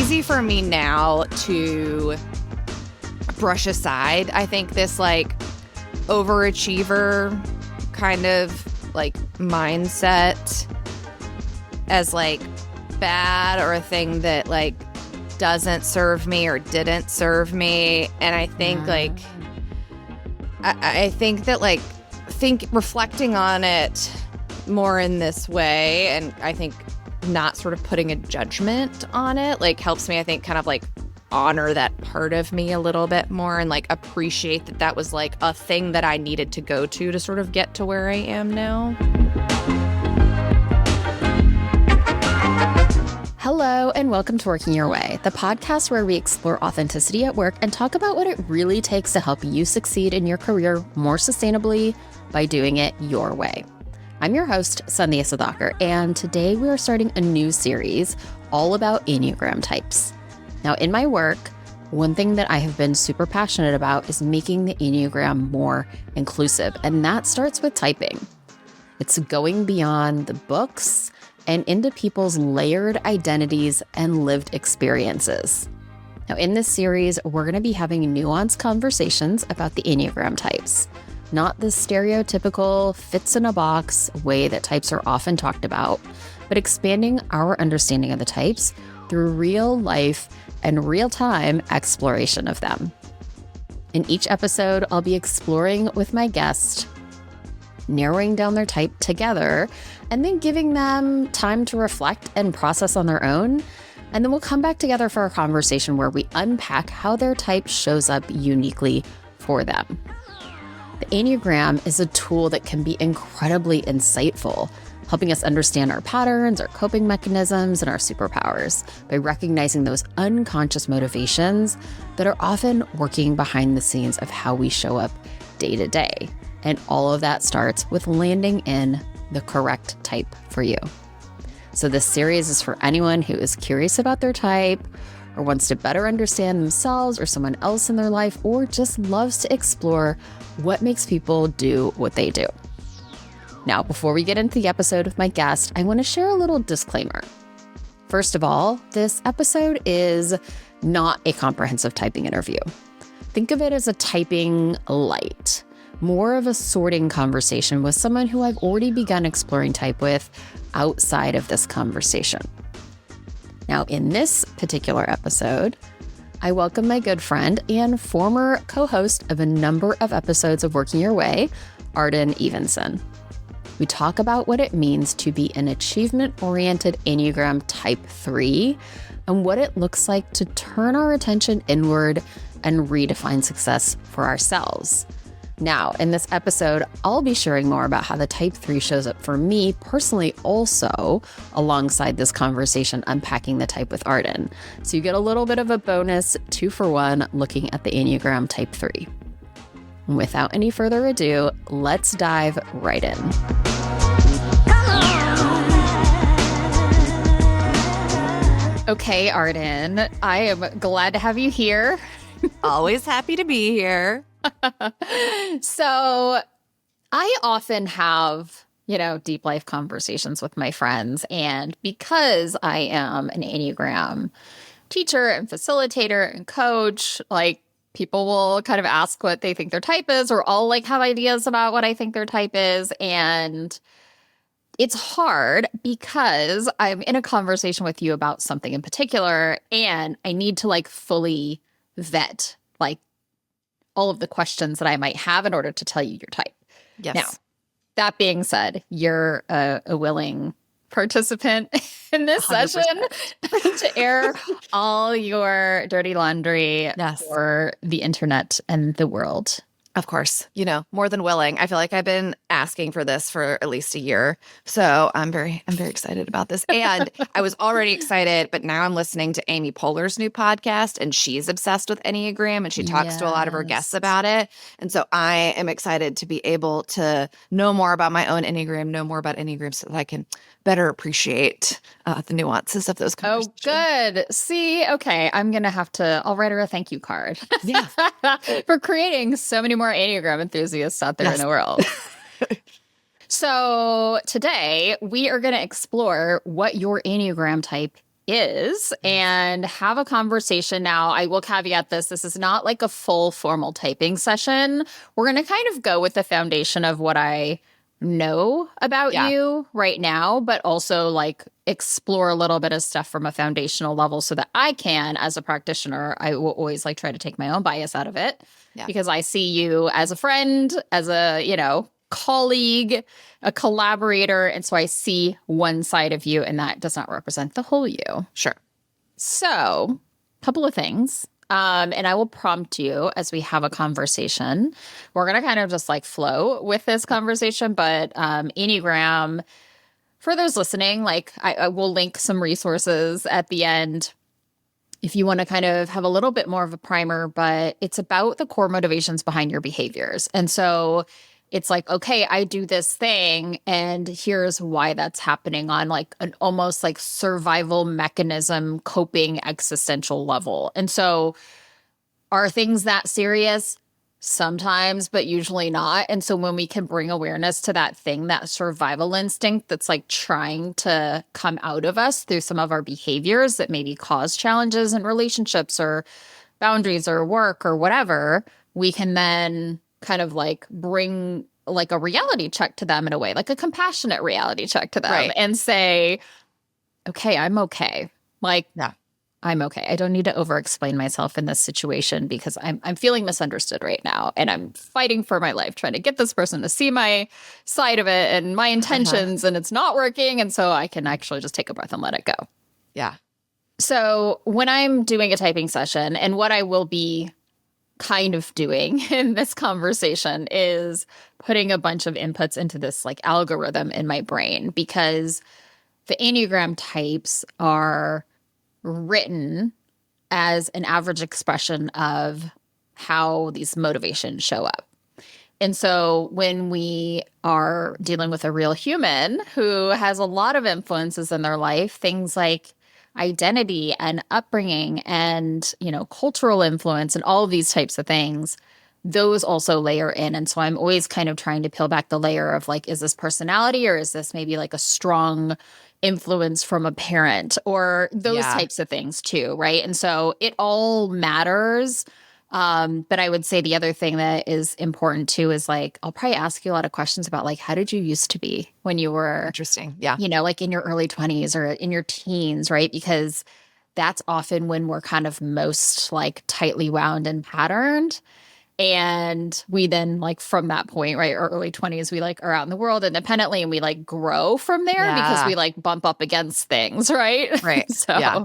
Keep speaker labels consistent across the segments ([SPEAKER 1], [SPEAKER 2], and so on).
[SPEAKER 1] easy for me now to brush aside, I think, this like overachiever kind of like mindset as like bad or a thing that like doesn't serve me or didn't serve me. And I think like I think that like reflecting on it more in this way, and I think not sort of putting a judgment on it like helps me, I think, kind of like honor that part of me a little bit more and like appreciate that that was like a thing that I needed to go to sort of get to where I am now.
[SPEAKER 2] Hello, and welcome to Working Your Way, the podcast where we explore authenticity at work and talk about what it really takes to help you succeed in your career more sustainably by doing it your way. I'm your host, Sandhya Sudhakar, and today we are starting a new series all about Enneagram types. Now, in my work, one thing that I have been super passionate about is making the Enneagram more inclusive, and that starts with typing. It's going beyond the books and into people's layered identities and lived experiences. Now, in this series, we're going to be having nuanced conversations about the Enneagram types, not the stereotypical fits in a box way that types are often talked about, but expanding our understanding of the types through real life and real-time exploration of them. In each episode, I'll be exploring with my guest, narrowing down their type together, and then giving them time to reflect and process on their own. And then we'll come back together for a conversation where we unpack how their type shows up uniquely for them. The Enneagram is a tool that can be incredibly insightful, helping us understand our patterns, our coping mechanisms, and our superpowers by recognizing those unconscious motivations that are often working behind the scenes of how we show up day to day. And all of that starts with landing in the correct type for you. So this series is for anyone who is curious about their type, or wants to better understand themselves or someone else in their life, or just loves to explore what makes people do what they do. Now, before we get into the episode with my guest, I want to share a little disclaimer. First of all, this episode is not a comprehensive typing interview. Think of it as a typing light, more of a sorting conversation with someone who I've already begun exploring type with outside of this conversation. Now, in this particular episode, I welcome my good friend and former co-host of a number of episodes of Working Your Way, Arden Evenson. We talk about what it means to be an achievement-oriented Enneagram Type 3 and what it looks like to turn our attention inward and redefine success for ourselves. Now, in this episode, I'll be sharing more about how the Type 3 shows up for me personally also, alongside this conversation unpacking the type with Arden. So you get a little bit of a bonus 2-for-1 looking at the Enneagram Type 3. Without any further ado, let's dive right in. Okay, Arden, I am glad to have you here.
[SPEAKER 1] Always happy to be here.
[SPEAKER 2] So I often have, deep life conversations with my friends. And because I am an Enneagram teacher and facilitator and coach, like people will kind of ask what they think their type is, or I'll like have ideas about what I think their type is. And it's hard because I'm in a conversation with you about something in particular, and I need to like fully vet like all of the questions that I might have in order to tell you your type.
[SPEAKER 1] Yes.
[SPEAKER 2] Now, that being said, you're a willing participant in this
[SPEAKER 1] 100%.
[SPEAKER 2] session to air all your dirty laundry for the internet and the world.
[SPEAKER 1] Of course, more than willing. I feel like I've been asking for this for at least a year. So I'm very excited about this. And I was already excited, but now I'm listening to Amy Poehler's new podcast, and she's obsessed with Enneagram, and she talks to a lot of her guests about it. And so I am excited to be able to know more about my own Enneagram, know more about Enneagram so that I can better appreciate the nuances of those conversations.
[SPEAKER 2] Oh, good. See, okay, I'll write her a thank you card.
[SPEAKER 1] Yeah.
[SPEAKER 2] For creating so many more Enneagram enthusiasts out there in the world. So today we are going to explore what your Enneagram type is and have a conversation. Now, I will caveat this. This is not like a full formal typing session. We're going to kind of go with the foundation of what I know about you right now, but also like explore a little bit of stuff from a foundational level so that I can, as a practitioner, I will always like try to take my own bias out of it because I see you as a friend, as a, colleague, a collaborator. And so I see one side of you and that does not represent the whole you.
[SPEAKER 1] Sure.
[SPEAKER 2] So a couple of things. And I will prompt you as we have a conversation. We're going to kind of just like flow with this conversation, but Enneagram, for those listening, like I will link some resources at the end if you want to kind of have a little bit more of a primer, but it's about the core motivations behind your behaviors. And so it's like, okay, I do this thing and here's why that's happening on like an almost like survival mechanism, coping existential level. And so are things that serious? Sometimes, but usually not. And so when we can bring awareness to that thing, that survival instinct that's like trying to come out of us through some of our behaviors that maybe cause challenges in relationships or boundaries or work or whatever, we can then kind of like bring like a reality check to them in a way, like a compassionate reality check to them and say, okay, I'm okay. Like, I'm okay. I don't need to over-explain myself in this situation because I'm feeling misunderstood right now. And I'm fighting for my life, trying to get this person to see my side of it and my intentions, and it's not working. And so I can actually just take a breath and let it go.
[SPEAKER 1] Yeah.
[SPEAKER 2] So when I'm doing a typing session, and what I will be kind of doing in this conversation is putting a bunch of inputs into this like algorithm in my brain, because the Enneagram types are written as an average expression of how these motivations show up. And so when we are dealing with a real human who has a lot of influences in their life, things like identity and upbringing and, cultural influence and all of these types of things, those also layer in. And so I'm always kind of trying to peel back the layer of like, is this personality or is this maybe like a strong influence from a parent or those types of things too, right? And so it all matters. But I would say the other thing that is important too is like, I'll probably ask you a lot of questions about like, how did you used to be when you were
[SPEAKER 1] interesting? Yeah.
[SPEAKER 2] Like in your early 20s or in your teens, right? Because that's often when we're kind of most like tightly wound and patterned. And we then like from that point, right, our early 20s, we like are out in the world independently and we like grow from there because we like bump up against things, right?
[SPEAKER 1] Right.
[SPEAKER 2] So, yeah.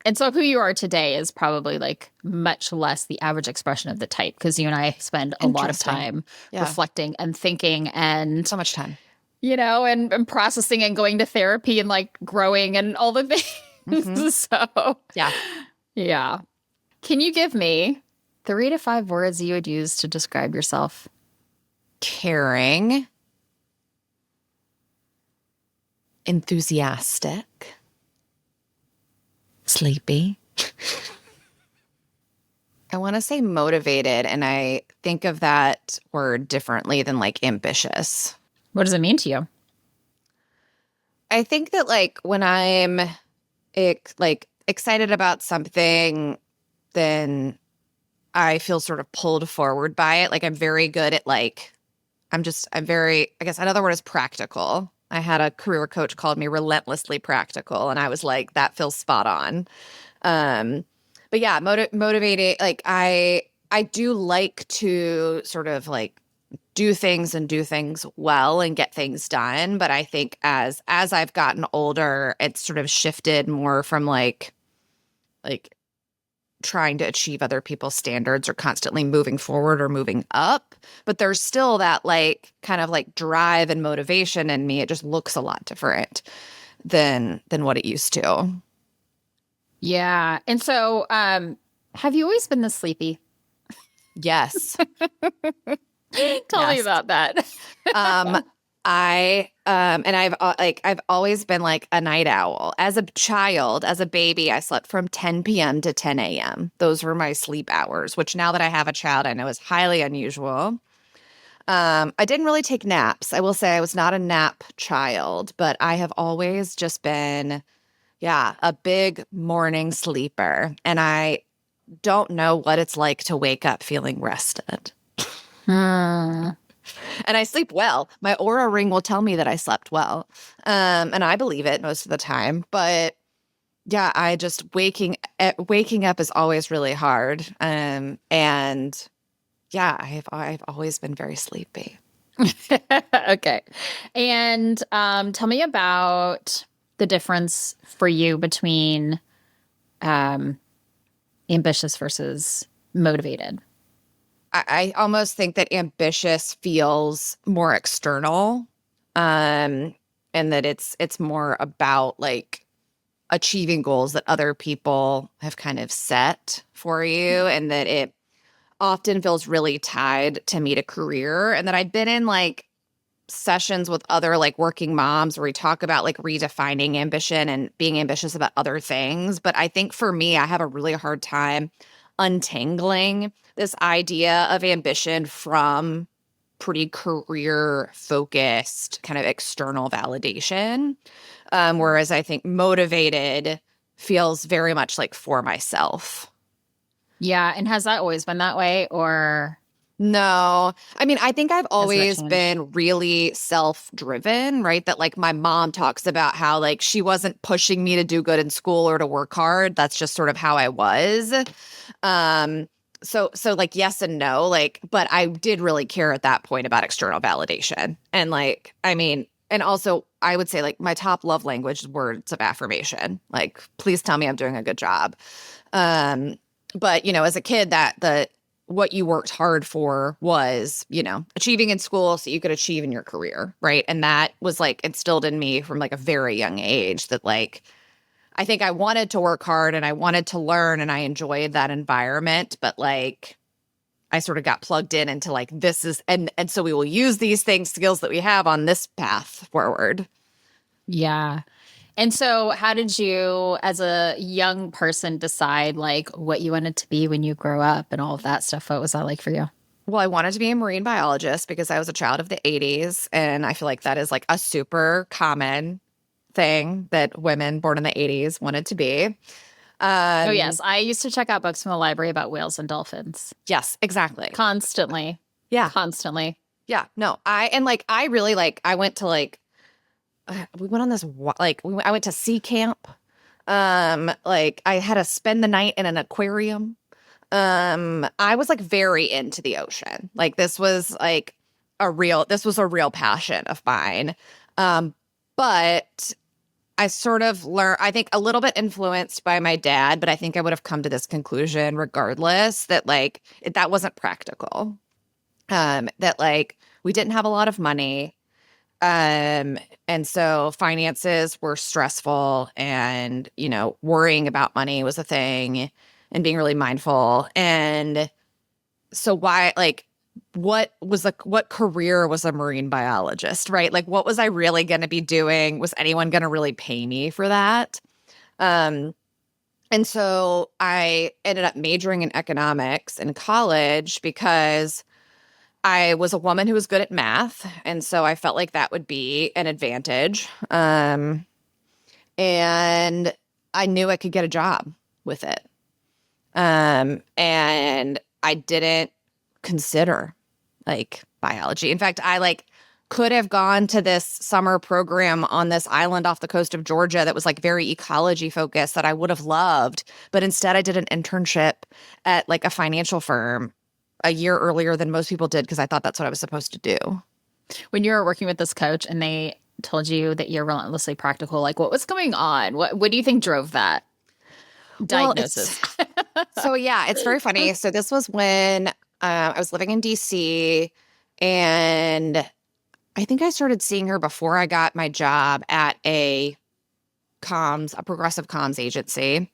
[SPEAKER 2] And so who you are today is probably like much less the average expression of the type, because you and I spend a lot of time reflecting and thinking and
[SPEAKER 1] so much time,
[SPEAKER 2] and processing and going to therapy and like growing and all the things. So, yeah. Can you give me 3 to 5 words you would use to describe yourself?
[SPEAKER 1] Caring, enthusiastic, sleepy. I want to say motivated, and I think of that word differently than like ambitious.
[SPEAKER 2] What does it mean to you?
[SPEAKER 1] I think that like when I'm excited about something, then I feel sort of pulled forward by it. Like I'm very good at like, I guess another word is practical. I had a career coach called me relentlessly practical, and I was like, that feels spot on. But yeah, motivated. Like I do like to sort of like do things well and get things done. But I think as I've gotten older, it's sort of shifted more from like trying to achieve other people's standards or constantly moving forward or moving up. But there's still that like kind of like drive and motivation in me. It just looks a lot different than what it used to.
[SPEAKER 2] Yeah. And so have you always been this sleepy?
[SPEAKER 1] Yes.
[SPEAKER 2] Tell me about that.
[SPEAKER 1] I've always been like a night owl. As a child, as a baby, I slept from 10 p.m. to 10 a.m. Those were my sleep hours, which now that I have a child, I know is highly unusual. I didn't really take naps. I will say I was not a nap child, but I have always just been Yeah, a big morning sleeper. And I don't know what it's like to wake up feeling rested.
[SPEAKER 2] Hmm.
[SPEAKER 1] And I sleep well. My aura ring will tell me that I slept well. And I believe it most of the time. But yeah, I just waking up is always really hard. And yeah, I've always been very sleepy.
[SPEAKER 2] Okay. And tell me about the difference for you between um, ambitious versus motivated.
[SPEAKER 1] I almost think that ambitious feels more external, and that it's more about like achieving goals that other people have kind of set for you, and that it often feels really tied to meet a career. And that I've been in like sessions with other like working moms where we talk about like redefining ambition and being ambitious about other things. But I think for me, I have a really hard time untangling this idea of ambition from pretty career focused kind of external validation. Whereas I think motivated feels very much like for myself.
[SPEAKER 2] Yeah. And has that always been that way, or
[SPEAKER 1] No, I mean, I think I've
[SPEAKER 2] has that
[SPEAKER 1] always
[SPEAKER 2] changed?
[SPEAKER 1] been really self-driven, right? That like my mom talks about how like she wasn't pushing me to do good in school or to work hard. That's just sort of how I was. Um, so like yes and no, like, but I did really care at that point about external validation. And like, I mean, and also I would say like my top love language is words of affirmation. Like, please tell me I'm doing a good job. Um, but you know, as a kid, that the what you worked hard for was, you know, achieving in school so you could achieve in your career, right? And that was like instilled in me from like a very young age that like I think I wanted to work hard and I wanted to learn and I enjoyed that environment, but like I sort of got plugged in into like this is and so we will use these things skills that we have on this path forward.
[SPEAKER 2] Yeah. And so, how did you, as a young person, decide like what you wanted to be when you grow up and all of that stuff? What was that like for you?
[SPEAKER 1] Well, I wanted to be a marine biologist because I was a child of the 80s. And I feel like that is like a super common thing that women born in the 80s wanted to be.
[SPEAKER 2] Oh,
[SPEAKER 1] Um,
[SPEAKER 2] yes. I used to check out books from the library about whales and dolphins
[SPEAKER 1] yes, exactly.
[SPEAKER 2] constantly,
[SPEAKER 1] Yeah.
[SPEAKER 2] constantly.
[SPEAKER 1] Yeah. No, I really like, I went to like, we went on this, I went to sea camp. Like I had to spend the night in an aquarium. I was like very into the ocean. Like this was a real passion of mine. But I sort of learned, I think a little bit influenced by my dad, but I think I would have come to this conclusion regardless that like that wasn't practical. That like we didn't have a lot of money. And so finances were stressful and, you know, worrying about money was a thing and being really mindful. And so why, like, what career was a marine biologist, right? Like, what was I really going to be doing? Was anyone going to really pay me for that? Um, and so I ended up majoring in economics in college because I was a woman who was good at math, and so I felt like that would be an advantage. And I knew I could get a job with it. And I didn't consider like biology. In fact, I like could have gone to this summer program on this island off the coast of Georgia that was like very ecology focused that I would have loved, but instead I did an internship at like a financial firm a year earlier than most people did because I thought that's what I was supposed to do.
[SPEAKER 2] When you were working with this coach and they told you that you're relentlessly practical, like what was going on? What do you think drove that diagnosis?
[SPEAKER 1] So yeah, it's very funny. So this was when I was living in DC, and I think I started seeing her before I got my job at a progressive comms agency.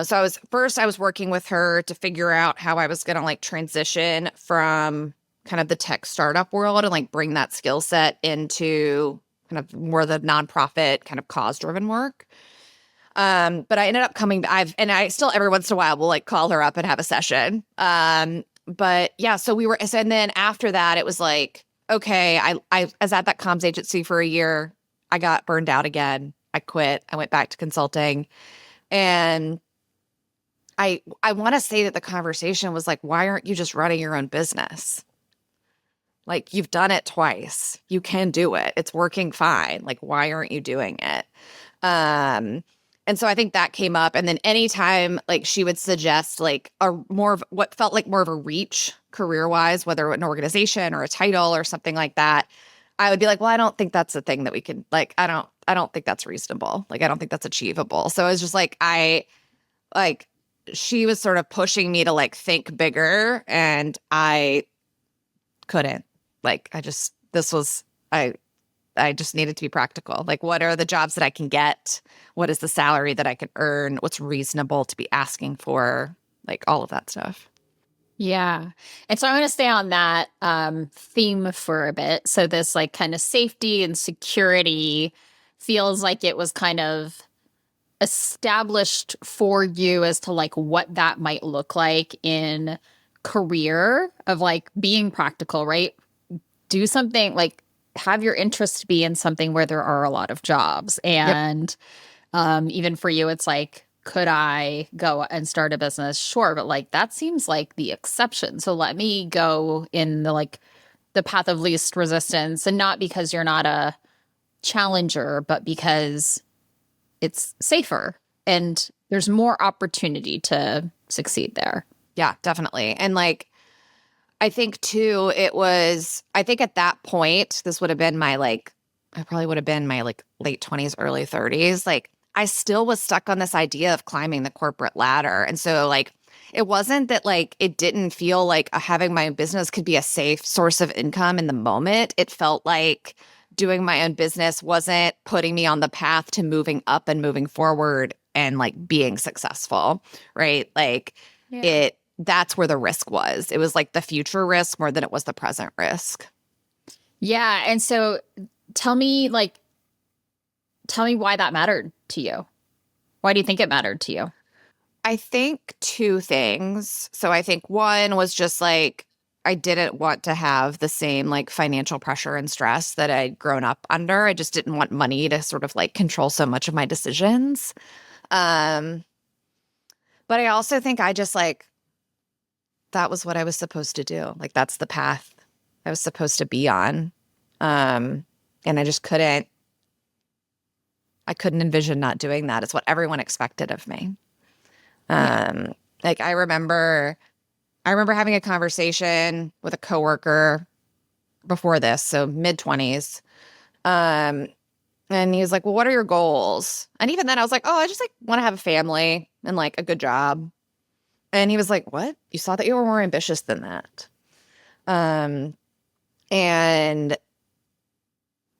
[SPEAKER 1] So I was working with her to figure out how I was going to like transition from kind of the tech startup world and like bring that skill set into kind of more the nonprofit kind of cause driven work. But I ended up and I still every once in a while will like call her up and have a session. But yeah, and then after that, it was like, okay, I was at that comms agency for a year. I got burned out again. I quit. I went back to consulting. And I want to say that the conversation was like, why aren't you just running your own business? Like, you've done it twice. You can do it. It's working fine. Like, why aren't you doing it? And so I think that came up. And then anytime like she would suggest like a more of what felt like more of a reach career-wise, whether an organization or a title or something like that, I would be like, well, I don't think that's a thing that we can like, I don't think that's reasonable. Like, I don't think that's achievable. So it was just like, she was sort of pushing me to like think bigger, and I couldn't. Like, I just needed to be practical. Like, what are the jobs that I can get? What is the salary that I can earn? What's reasonable to be asking for? Like, all of that stuff.
[SPEAKER 2] Yeah. And so I want to stay on that theme for a bit. So this like kind of safety and security feels like it was kind of established for you as to like what that might look like in career of like being practical, right? Do something like have your interest be in something where there are a lot of jobs. And even for you, it's like, could I go and start a business? Sure. But like, that seems like the exception. So let me go in the like the path of least resistance, and not because you're not a challenger, but because it's safer and there's more opportunity to succeed there.
[SPEAKER 1] Yeah, definitely. And like, I think too, I think at that point, this would have been I probably would have been my like late 20s, early 30s. Like, I still was stuck on this idea of climbing the corporate ladder. And so like, it wasn't that like, it didn't feel like having my own business could be a safe source of income in the moment. It felt like doing my own business wasn't putting me on the path to moving up and moving forward and like being successful, right? Like that's where the risk was. It was like the future risk more than it was the present risk.
[SPEAKER 2] Yeah. And so tell me why that mattered to you. Why do you think it mattered to you?
[SPEAKER 1] I think two things. So I think one was just like, I didn't want to have the same like financial pressure and stress that I'd grown up under. I just didn't want money to sort of like control so much of my decisions. But I also think I just like, that was what I was supposed to do. Like, that's the path I was supposed to be on. And I just couldn't envision not doing that. It's what everyone expected of me. Like, I remember having a conversation with a coworker before this, so mid-20s. And he was like, well, what are your goals? And even then I was like, oh, I just like want to have a family and like a good job. And he was like, what? You saw that you were more ambitious than that. And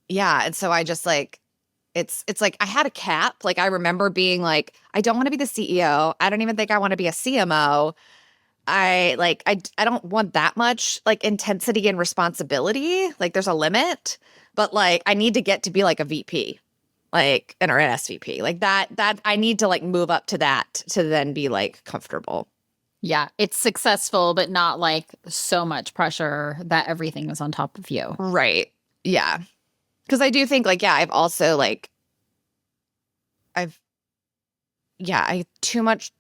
[SPEAKER 1] yeah, and so I just like, it's like I had a cap. Like, I remember being like, I don't want to be the CEO. I don't even think I want to be a CMO. I don't want that much like intensity and responsibility. Like, there's a limit, but like I need to get to be like a VP, like, and or an SVP. Like that I need to like move up to that to then be like comfortable.
[SPEAKER 2] Yeah, it's successful, but not like so much pressure that everything is on top of you.
[SPEAKER 1] Right. Yeah. Because I do think like, yeah, I've also like, too much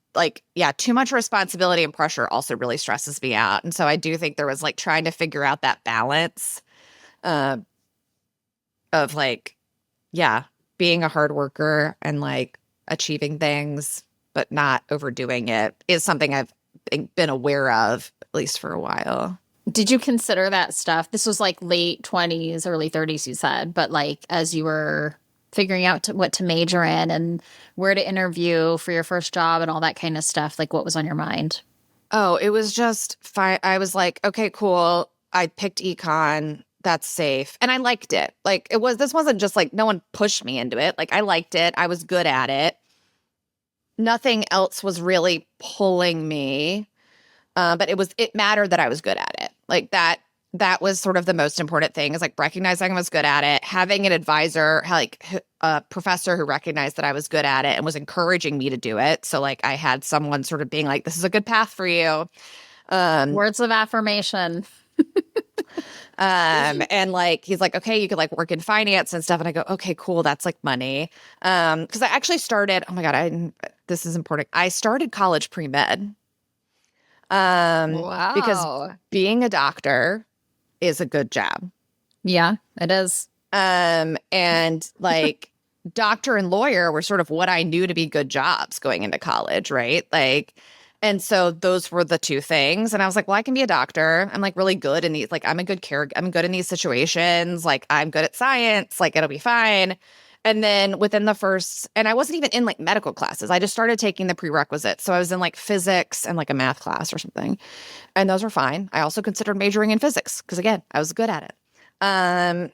[SPEAKER 1] responsibility and pressure also really stresses me out. And so I do think there was like trying to figure out that balance of like, yeah, being a hard worker and like achieving things, but not overdoing it is something I've been aware of, at least for a while.
[SPEAKER 2] Did you consider that stuff? This was like late 20s, early 30s, you said, but like as you were figuring out what to major in and where to interview for your first job and all that kind of stuff, like what was on your mind?
[SPEAKER 1] Oh, it was just fine. I was like, okay, cool. I picked econ. That's safe. And I liked it. Like, this wasn't just like no one pushed me into it. Like, I liked it. I was good at it. Nothing else was really pulling me. But it mattered that I was good at it. Like that was sort of the most important thing, is like recognizing I was good at it, having an advisor, like a professor who recognized that I was good at it and was encouraging me to do it. So like I had someone sort of being like, this is a good path for you.
[SPEAKER 2] Words of affirmation.
[SPEAKER 1] And like, he's like, okay, you could like work in finance and stuff. And I go, okay, cool. That's like money. Cause I actually started, oh my God, this is important. I started college pre-med. Because
[SPEAKER 2] Wow.
[SPEAKER 1] being a doctor is a good job.
[SPEAKER 2] Yeah, it is.
[SPEAKER 1] And like doctor and lawyer were sort of what I knew to be good jobs going into college, right? Like, and so those were the two things. And I was like, well, I can be a doctor. I'm like really good in these, like, I'm good in these situations. Like, I'm good at science. Like, it'll be fine. And then within the first, and I wasn't even in like medical classes. I just started taking the prerequisites. So I was in like physics and like a math class or something. And those were fine. I also considered majoring in physics because again, I was good at it. And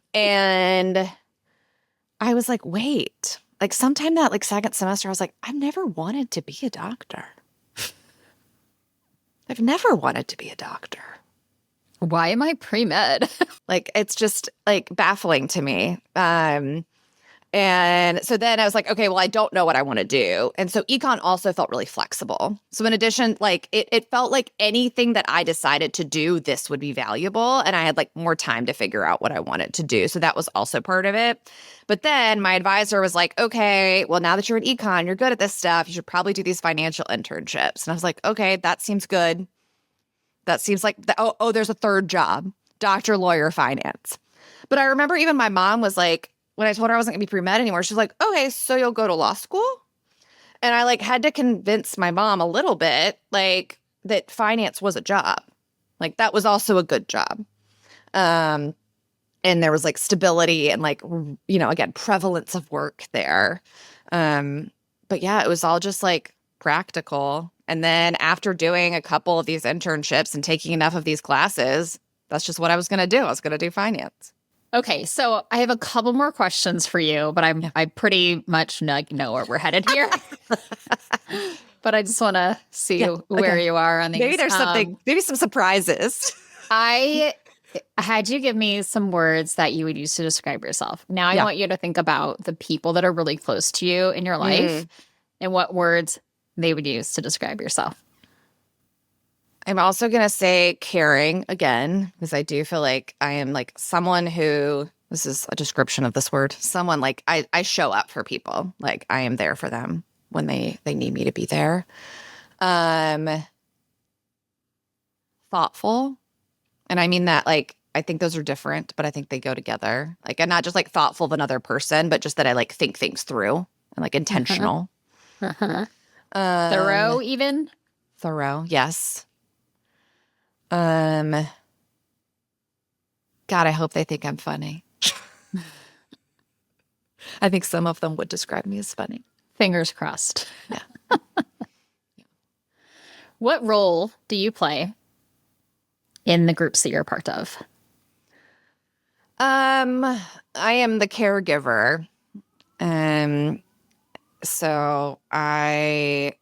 [SPEAKER 1] I was like, wait, like sometime that like second semester, I was like, I've never wanted to be a doctor. I've never wanted to be a doctor.
[SPEAKER 2] Why am I pre-med?
[SPEAKER 1] Like, it's just like baffling to me. And so then I was like, okay, well, I don't know what I want to do. And so econ also felt really flexible. So in addition, like it felt like anything that I decided to do, this would be valuable. And I had like more time to figure out what I wanted to do. So that was also part of it. But then my advisor was like, okay, well, now that you're in econ, you're good at this stuff. You should probably do these financial internships. And I was like, okay, that seems good. That seems like, there's a third job, doctor, lawyer, finance. But I remember even my mom was like, when I told her I wasn't going to be pre-med anymore, she's like, okay, so you'll go to law school? And I like had to convince my mom a little bit, like that finance was a job. Like that was also a good job. And there was like stability and like, you know, again, prevalence of work there. But yeah, it was all just like practical. And then after doing a couple of these internships and taking enough of these classes, that's just what I was going to do. I was going to do finance.
[SPEAKER 2] Okay, so I have a couple more questions for you, but I pretty much know where we're headed here. But I just want to see where you are on these.
[SPEAKER 1] Maybe there's something, maybe some surprises.
[SPEAKER 2] I had you give me some words that you would use to describe yourself. Now I want you to think about the people that are really close to you in your life and what words they would use to describe yourself.
[SPEAKER 1] I'm also going to say caring again, because I do feel like I am like someone who, this is a description of this word, someone like I show up for people. Like I am there for them when they need me to be there. Thoughtful. And I mean that like, I think those are different, but I think they go together. Like I'm not just like thoughtful of another person, but just that I like think things through and like intentional.
[SPEAKER 2] Thorough even?
[SPEAKER 1] Thorough, yes. God, I hope they think I'm funny. I think some of them would describe me as funny.
[SPEAKER 2] Fingers crossed.
[SPEAKER 1] Yeah.
[SPEAKER 2] What role do you play in the groups that you're a part of?
[SPEAKER 1] I am the caregiver. So I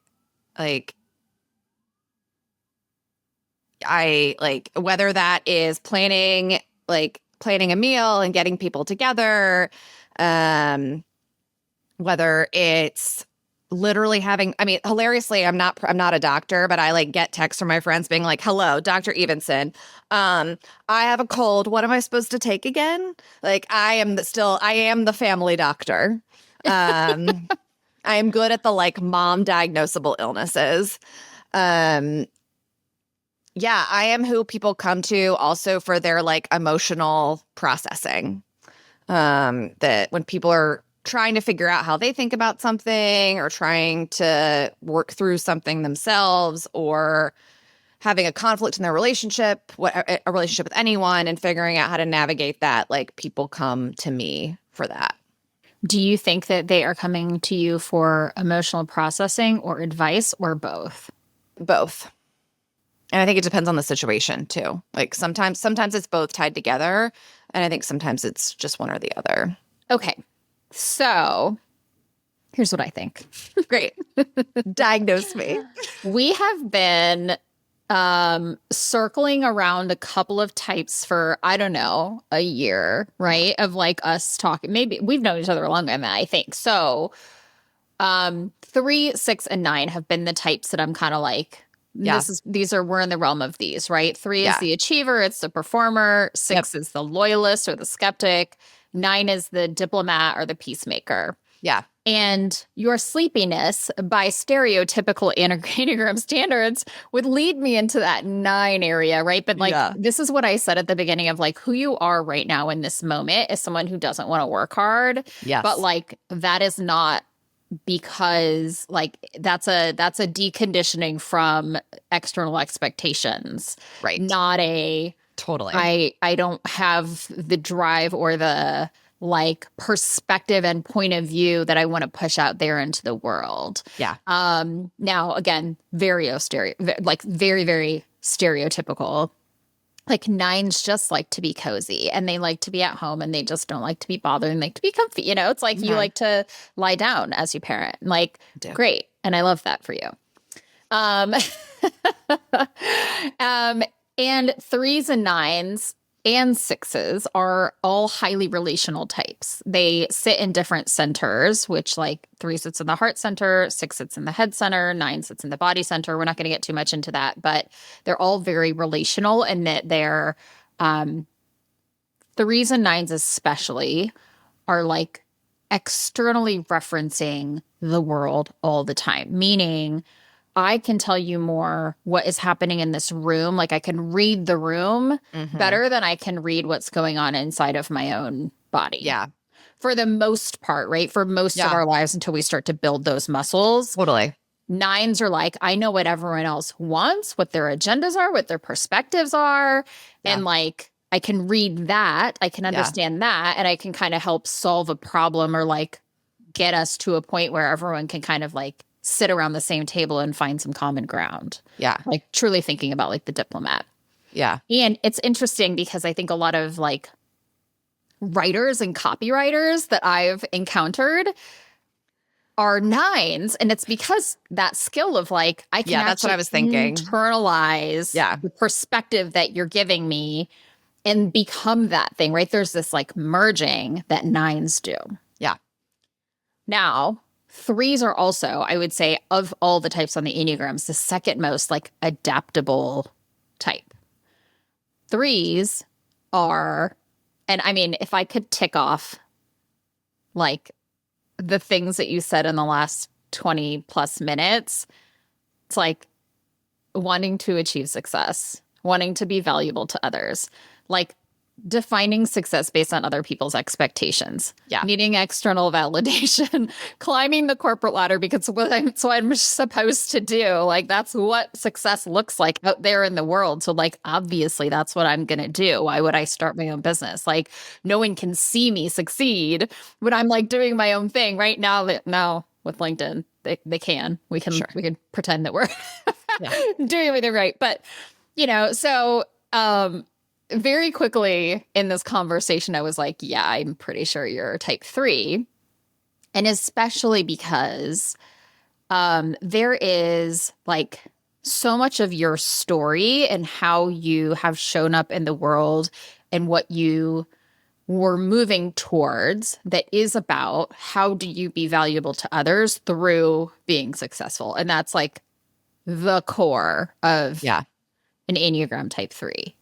[SPEAKER 1] whether that is planning a meal and getting people together, whether it's literally having, I mean, hilariously, I'm not a doctor, but I like get texts from my friends being like, hello, Dr. Evenson. I have a cold. What am I supposed to take again? Like I am the family doctor. I am good at the like mom diagnosable illnesses. Yeah, I am who people come to also for their like emotional processing. That when people are trying to figure out how they think about something or trying to work through something themselves or having a conflict in their relationship, a relationship with anyone and figuring out how to navigate that, like people come to me for that.
[SPEAKER 2] Do you think that they are coming to you for emotional processing or advice or both?
[SPEAKER 1] Both. And I think it depends on the situation too. Like sometimes it's both tied together. And I think sometimes it's just one or the other.
[SPEAKER 2] Okay. So here's what I think.
[SPEAKER 1] Great. Diagnose me.
[SPEAKER 2] We have been circling around a couple of types for, I don't know, a year, right? Of like us talking. Maybe we've known each other longer than that, I think. So 3, 6, and 9 have been the types that I'm kind of like
[SPEAKER 1] Yeah.
[SPEAKER 2] We're in the realm of these, right? 3 is
[SPEAKER 1] Yeah.
[SPEAKER 2] the achiever, it's the performer. 6 is the loyalist or the skeptic. 9 is the diplomat or the peacemaker.
[SPEAKER 1] Yeah.
[SPEAKER 2] And your sleepiness, by stereotypical Enneagram standards, would lead me into that 9 area, right? But like, this is what I said at the beginning of like who you are right now in this moment is someone who doesn't want to work hard.
[SPEAKER 1] Yes.
[SPEAKER 2] But like, that is not because like that's a deconditioning from external expectations.
[SPEAKER 1] Right.
[SPEAKER 2] Not a
[SPEAKER 1] totally.
[SPEAKER 2] I don't have the drive or the like perspective and point of view that I want to push out there into the world.
[SPEAKER 1] Yeah.
[SPEAKER 2] Now again, very, very stereotypical. Like 9s just like to be cozy and they like to be at home and they just don't like to be bothered and like to be comfy. You know, it's like you like to lie down as you parent. Like, great. And I love that for you. And 3s and 9s and 6s are all highly relational types. They sit in different centers, which like 3 sits in the heart center, 6 sits in the head center, 9 sits in the body center. We're not going to get too much into that, but they're all very relational in that they're 3s and 9s especially are like externally referencing the world all the time, meaning I can tell you more what is happening in this room. Like I can read the room better than I can read what's going on inside of my own body.
[SPEAKER 1] Yeah.
[SPEAKER 2] For the most part, right? For most of our lives until we start to build those muscles.
[SPEAKER 1] Totally.
[SPEAKER 2] 9s are like, I know what everyone else wants, what their agendas are, what their perspectives are. Yeah. And like, I can read that. I can understand that. And I can kind of help solve a problem or like get us to a point where everyone can kind of like sit around the same table and find some common ground.
[SPEAKER 1] Yeah.
[SPEAKER 2] Like truly thinking about like the diplomat.
[SPEAKER 1] Yeah.
[SPEAKER 2] And it's interesting because I think a lot of like writers and copywriters that I've encountered are 9s. And it's because that skill of like, I can
[SPEAKER 1] that's what I was thinking.
[SPEAKER 2] Internalize the perspective that you're giving me and become that thing, right? There's this like merging that 9s do.
[SPEAKER 1] Yeah.
[SPEAKER 2] Now, 3s are also, I would say, of all the types on the Enneagrams, the second most like adaptable type. 3s are, and I mean, if I could tick off like the things that you said in the last 20 plus minutes, it's like wanting to achieve success, wanting to be valuable to others, like defining success based on other people's expectations, needing external validation, climbing the corporate ladder because I'm supposed to do. Like, that's what success looks like out there in the world. So, like, obviously, that's what I'm going to do. Why would I start my own business? Like, no one can see me succeed when I'm, like, doing my own thing. Right now, with LinkedIn, they can. We can pretend that we're doing everything right. But, you know, so very quickly in this conversation, I was like, yeah, I'm pretty sure you're type 3. And especially because there is like so much of your story and how you have shown up in the world and what you were moving towards that is about how do you be valuable to others through being successful. And that's like the core of an Enneagram type 3.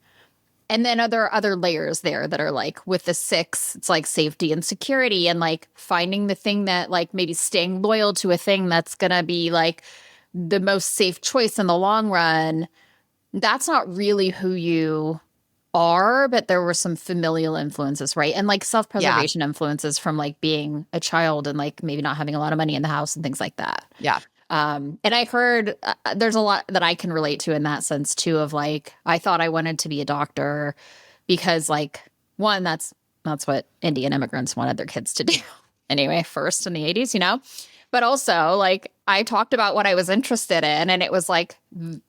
[SPEAKER 2] And then there are other layers there that are like with the 6, it's like safety and security and like finding the thing that like maybe staying loyal to a thing that's going to be like the most safe choice in the long run. That's not really who you are, but there were some familial influences, right? And like self-preservation influences from like being a child and like maybe not having a lot of money in the house and things like that. Yeah. And I heard there's a lot that I can relate to in that sense too of like, I thought I wanted to be a doctor because like, one, that's what Indian immigrants wanted their kids to do anyway, first in the 80s, you know? But also like I talked about what I was interested in and it was like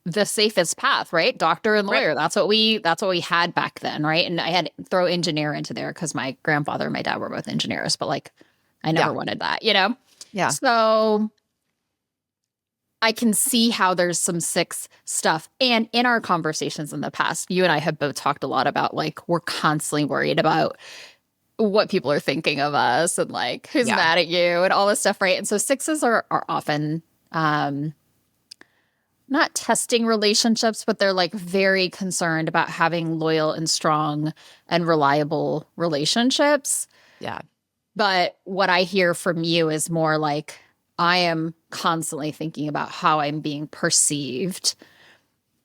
[SPEAKER 2] the safest path, right? Doctor and lawyer. Right. That's what we had back then, right? And I had to throw engineer into there because my grandfather and my dad were both engineers, but like I never wanted that, you know? Yeah. So I can see how there's some 6 stuff. And in our conversations in the past, you and I have both talked a lot about like we're constantly worried about what people are thinking of us and like who's mad at you and all this stuff, right? And so 6s are often not testing relationships, but they're like very concerned about having loyal and strong and reliable relationships.
[SPEAKER 1] Yeah.
[SPEAKER 2] But what I hear from you is more like, I am constantly thinking about how I'm being perceived,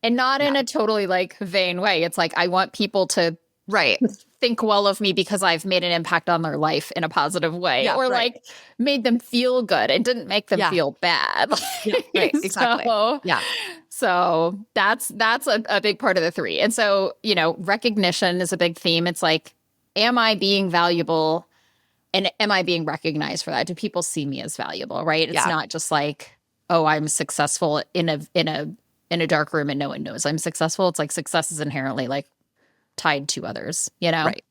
[SPEAKER 2] and not in a totally like vain way. It's like, I want people to
[SPEAKER 1] Right.
[SPEAKER 2] think well of me because I've made an impact on their life in a positive way,
[SPEAKER 1] Yeah,
[SPEAKER 2] or
[SPEAKER 1] right.
[SPEAKER 2] like made them feel good and didn't make them
[SPEAKER 1] Yeah.
[SPEAKER 2] feel bad.
[SPEAKER 1] Yeah, right. Exactly. Yeah.
[SPEAKER 2] So that's a big part of the 3. And so, recognition is a big theme. It's like, am I being valuable? And am I being recognized for that? Do people see me as valuable? Right? It's not just like, oh, I'm successful in a dark room and no one knows I'm successful. It's like success is inherently like tied to others,
[SPEAKER 1] Right.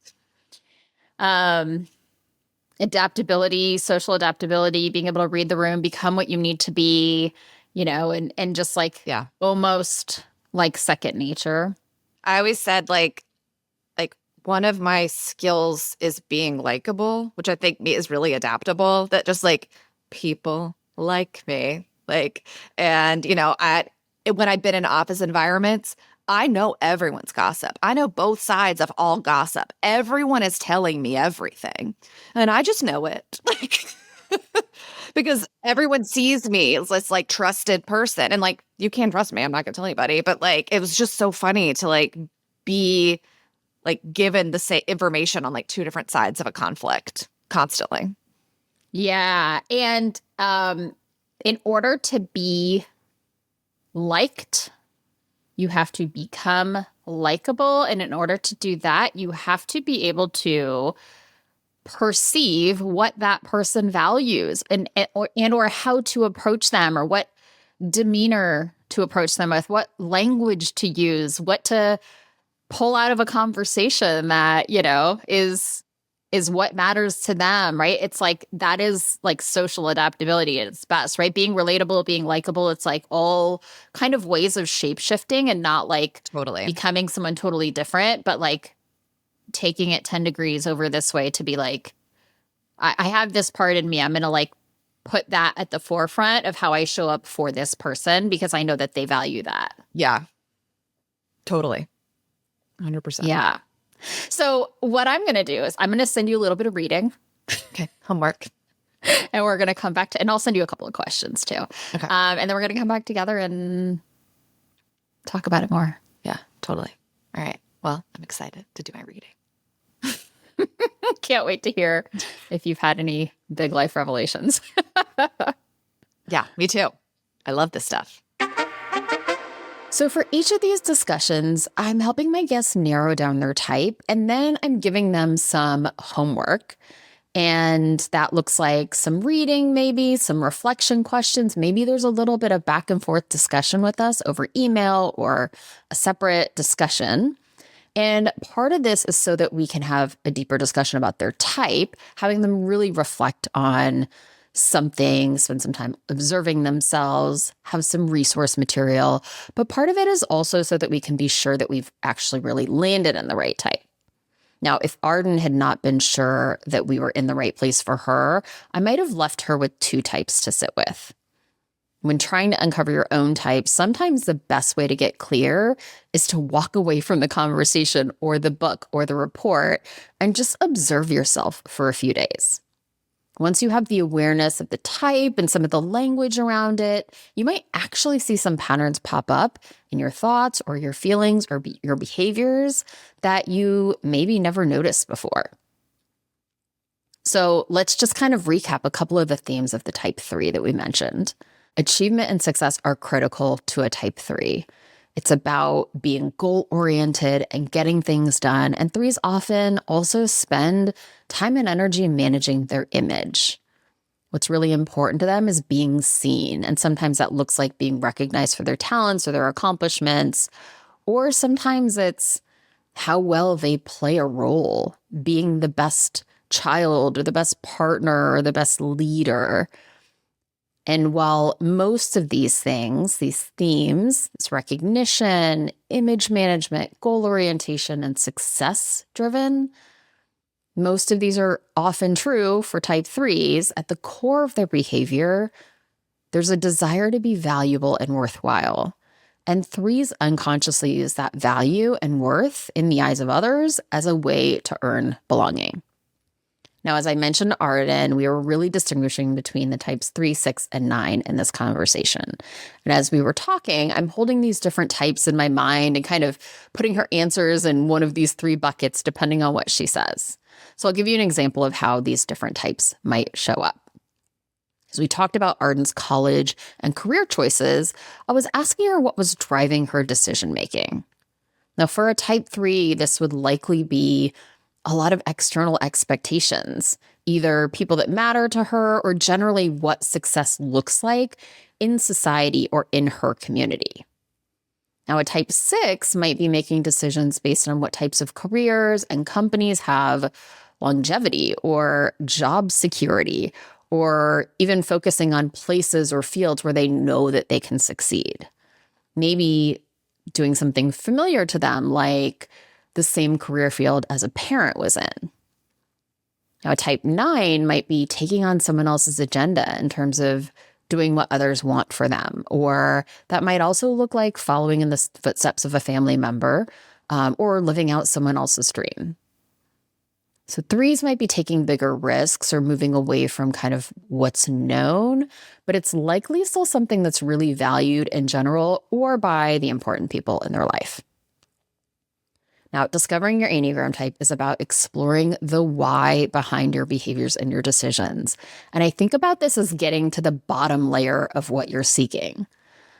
[SPEAKER 2] Adaptability, social adaptability, being able to read the room, become what you need to be, and just like almost like second nature.
[SPEAKER 1] I always said like one of my skills is being likable, which I think is really adaptable, that just like people like me. Like, and when I've been in office environments, I know everyone's gossip. I know both sides of all gossip. Everyone is telling me everything. And I just know it. Like, because everyone sees me as this like trusted person. And like, you can't trust me. I'm not gonna tell anybody. But like, it was just so funny to like be like given the same information on like 2 different sides of a conflict constantly.
[SPEAKER 2] Yeah. And in order to be liked, you have to become likable. And in order to do that, you have to be able to perceive what that person values and or how to approach them, or what demeanor to approach them with, what language to use, what to pull out of a conversation that, is what matters to them, right? It's like, that is like social adaptability at its best, right? Being relatable, being likable, it's like all kind of ways of shape-shifting, and not like
[SPEAKER 1] Totally
[SPEAKER 2] becoming someone totally different, but like taking it 10 degrees over this way to be like, I have this part in me. I'm going to like put that at the forefront of how I show up for this person, because I know that they value that.
[SPEAKER 1] Yeah. Totally. 100%.
[SPEAKER 2] Yeah. So what I'm going to do is I'm going to send you a little bit of reading.
[SPEAKER 1] Okay. Homework.
[SPEAKER 2] And we're going to come back to, and I'll send you a couple of questions too.
[SPEAKER 1] Okay.
[SPEAKER 2] And then we're going to come back together and talk about it more.
[SPEAKER 1] Yeah, totally. All right. Well, I'm excited to do my reading.
[SPEAKER 2] Can't wait to hear if you've had any big life revelations.
[SPEAKER 1] Yeah, me too. I love this stuff.
[SPEAKER 2] So for each of these discussions, I'm helping my guests narrow down their type, and then I'm giving them some homework. And that looks like some reading, maybe some reflection questions. Maybe there's a little bit of back and forth discussion with us over email or a separate discussion. And part of this is so that we can have a deeper discussion about their type, having them really reflect on something, spend some time observing themselves, have some resource material. But part of it is also so that we can be sure that we've actually really landed in the right type. Now, if Arden had not been sure that we were in the right place for her, I might have left her with 2 types to sit with. When trying to uncover your own type, sometimes the best way to get clear is to walk away from the conversation or the book or the report and just observe yourself for a few days. Once you have the awareness of the type and some of the language around it, you might actually see some patterns pop up in your thoughts or your feelings or your behaviors that you maybe never noticed before. So let's just kind of recap a couple of the themes of the type 3 that we mentioned. Achievement and success are critical to a type 3. It's about being goal-oriented and getting things done. And 3s often also spend time and energy managing their image. What's really important to them is being seen. And sometimes that looks like being recognized for their talents or their accomplishments. Or sometimes it's how well they play a role, being the best child or the best partner or the best leader. And while most of these things, these themes, this recognition, image management, goal orientation, and success driven, most of these are often true for type 3s. At the core of their behavior, there's a desire to be valuable and worthwhile. And threes unconsciously use that value and worth in the eyes of others as a way to earn belonging. Now, as I mentioned Arden, we were really distinguishing between the types 3, 6, and 9 in this conversation. And as we were talking, I'm holding these different types in my mind and kind of putting her answers in one of these 3 buckets, depending on what she says. So I'll give you an example of how these different types might show up. As we talked about Arden's college and career choices, I was asking her what was driving her decision-making. Now, for a type 3, this would likely be a lot of external expectations, either people that matter to her or generally what success looks like in society or in her community. Now, a type 6 might be making decisions based on what types of careers and companies have longevity or job security, or even focusing on places or fields where they know that they can succeed. Maybe doing something familiar to them, like the same career field as a parent was in. Now, a type 9 might be taking on someone else's agenda in terms of doing what others want for them, or that might also look like following in the footsteps of a family member, or living out someone else's dream. So threes might be taking bigger risks or moving away from kind of what's known, but it's likely still something that's really valued in general or by the important people in their life. Now, discovering your Enneagram type is about exploring the why behind your behaviors and your decisions. And I think about this as getting to the bottom layer of what you're seeking.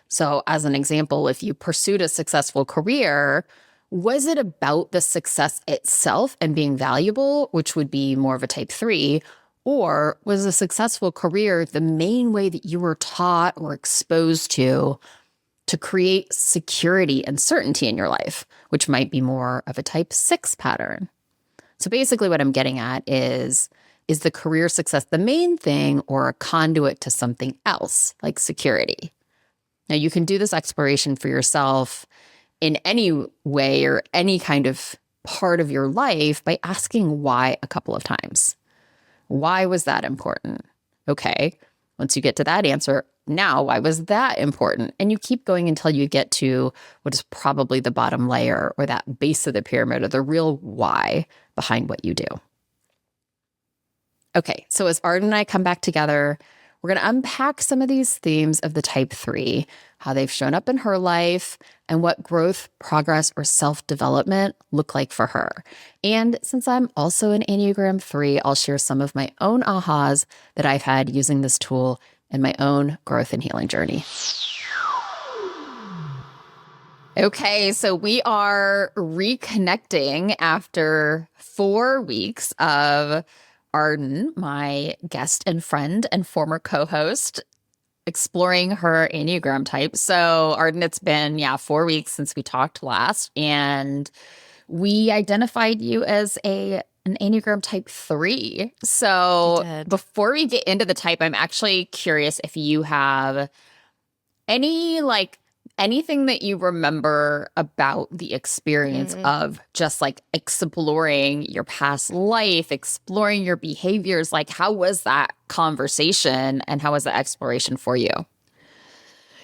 [SPEAKER 2] So as an example, if you pursued a successful career, was it about the success itself and being valuable, which would be more of a type 3, or was a successful career the main way that you were taught or exposed to create security and certainty in your life, which might be more of a type 6 pattern? So basically what I'm getting at is the career success the main thing or a conduit to something else, like security? Now, you can do this exploration for yourself in any way or any kind of part of your life by asking why a couple of times. Why was that important? Okay, once you get to that answer, now, why was that important? And you keep going until you get to what is probably the bottom layer or that base of the pyramid or the real why behind what you do. Okay, so as Arden and I come back together, we're going to unpack some of these themes of the type 3, how they've shown up in her life, and what growth, progress, or self-development look like for her. And since I'm also an Enneagram 3, I'll share some of my own ahas that I've had using this tool in my own growth and healing journey. Okay, so we are reconnecting after 4 weeks of Arden, my guest and friend and former co-host, exploring her Enneagram type. So Arden, it's been, 4 weeks since we talked last, and we identified you as an Enneagram Type 3. So before we get into the type, I'm actually curious if you have anything that you remember about the experience of just exploring your past life, exploring your behaviors. How was that conversation and how was the exploration for you?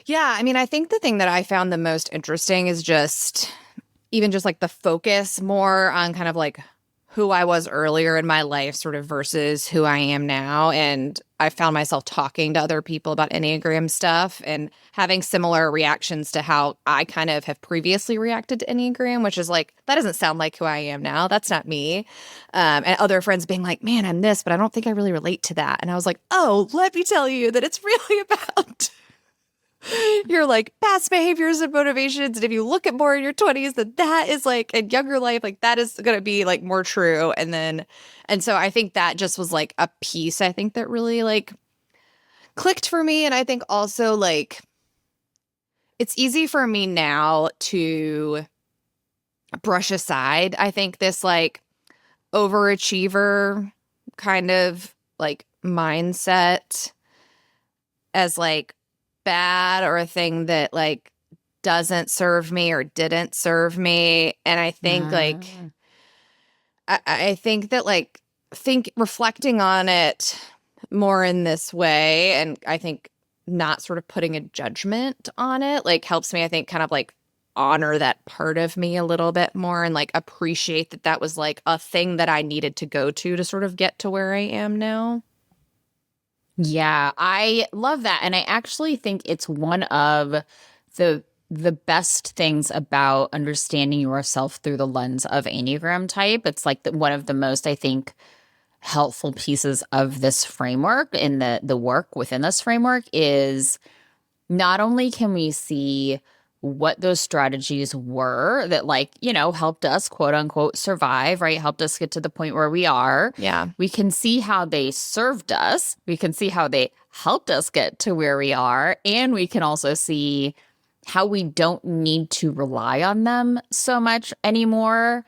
[SPEAKER 1] Yeah, I mean, I think the thing that I found the most interesting is just the focus more on kind of who I was earlier in my life sort of versus who I am now. And I found myself talking to other people about Enneagram stuff and having similar reactions to how I kind of have previously reacted to Enneagram, which is that doesn't sound like who I am now. That's not me. And other friends being like, man, I'm this, but I don't think I really relate to that. And I was like, oh, let me tell you that it's really about your past behaviors and motivations. And if you look at more in your 20s, that is in younger life, that is going to be more true. And so I think that just was a piece I think that really clicked for me. And I think also it's easy for me now to brush aside, I think, this overachiever kind of mindset as bad or a thing that doesn't serve me or didn't serve me. And I think I think that reflecting on it more in this way, and I think not sort of putting a judgment on it, like helps me, I think, kind of like honor that part of me a little bit more and like appreciate that that was like a thing that I needed to go to sort of get to where I am now.
[SPEAKER 2] Yeah, I love that. And I actually think it's one of the best things about understanding yourself through the lens of Enneagram type. It's like one of the most, I think, helpful pieces of this framework in the work within this framework is not only can we see what those strategies were that like, helped us quote unquote survive, right? Helped us get to the point where we are.
[SPEAKER 1] Yeah.
[SPEAKER 2] We can see how they served us. We can see how they helped us get to where we are. And we can also see how we don't need to rely on them so much anymore.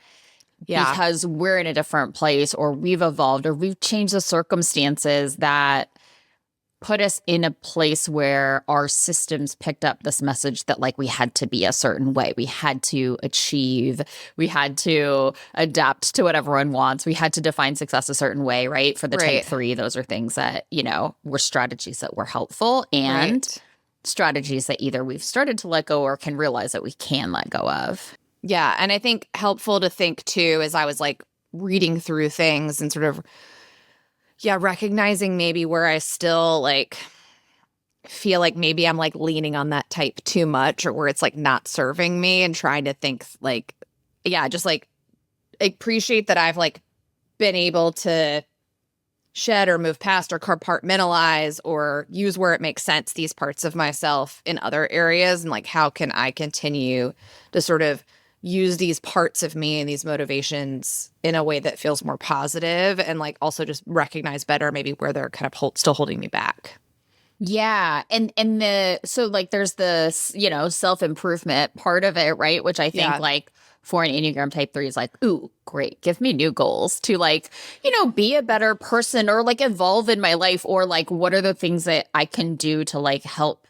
[SPEAKER 1] Yeah.
[SPEAKER 2] Because we're in a different place or we've evolved or we've changed the circumstances that put us in a place where our systems picked up this message that like we had to be a certain way. We had to achieve. We had to adapt to what everyone wants. We had to define success a certain way, right? For the type 3, those are things that, were strategies that were helpful and strategies that either we've started to let go or can realize that we can let go of.
[SPEAKER 1] Yeah. And I think helpful to think too, as I was like reading through things and sort of, recognizing maybe where I still like feel like maybe I'm like leaning on that type too much or where it's like not serving me and trying to think like, just like appreciate that I've like been able to shed or move past or compartmentalize or use where it makes sense these parts of myself in other areas and like how can I continue to sort of use these parts of me and these motivations in a way that feels more positive and like also just recognize better maybe where they're kind of still holding me back.
[SPEAKER 2] Yeah. And so like there's the, self-improvement part of it, right? Which I think like for an Enneagram type 3 is like, ooh, great. Give me new goals to like, be a better person or like evolve in my life or like what are the things that I can do to like help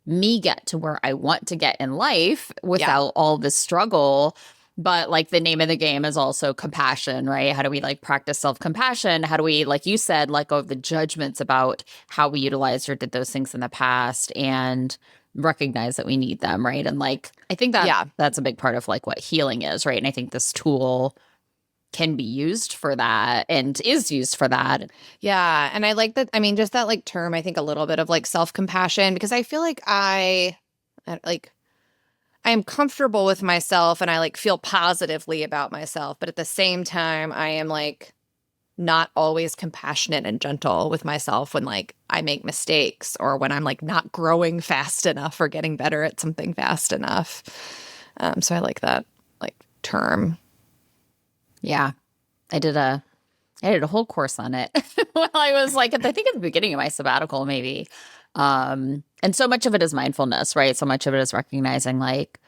[SPEAKER 2] me get to where I want to get in life without all this struggle. But like the name of the game is also compassion, right? How do we like practice self-compassion? How do we, like you said, let go of the judgments about how we utilized or did those things in the past and recognize that we need them, right? And like, I think that that's a big part of like what healing is, right? And I think this tool can be used for that and is used for that.
[SPEAKER 1] Yeah. And I like that. I mean, just that like term, I think a little bit of like self-compassion because I feel like I am comfortable with myself and I like feel positively about myself. But at the same time, I am like not always compassionate and gentle with myself when like I make mistakes or when I'm like not growing fast enough or getting better at something fast enough. So I like that like term.
[SPEAKER 2] Yeah. I did a whole course on it when I was like, I think at the beginning of my sabbatical, maybe. And so much of it is mindfulness, right? So much of it is recognizing like,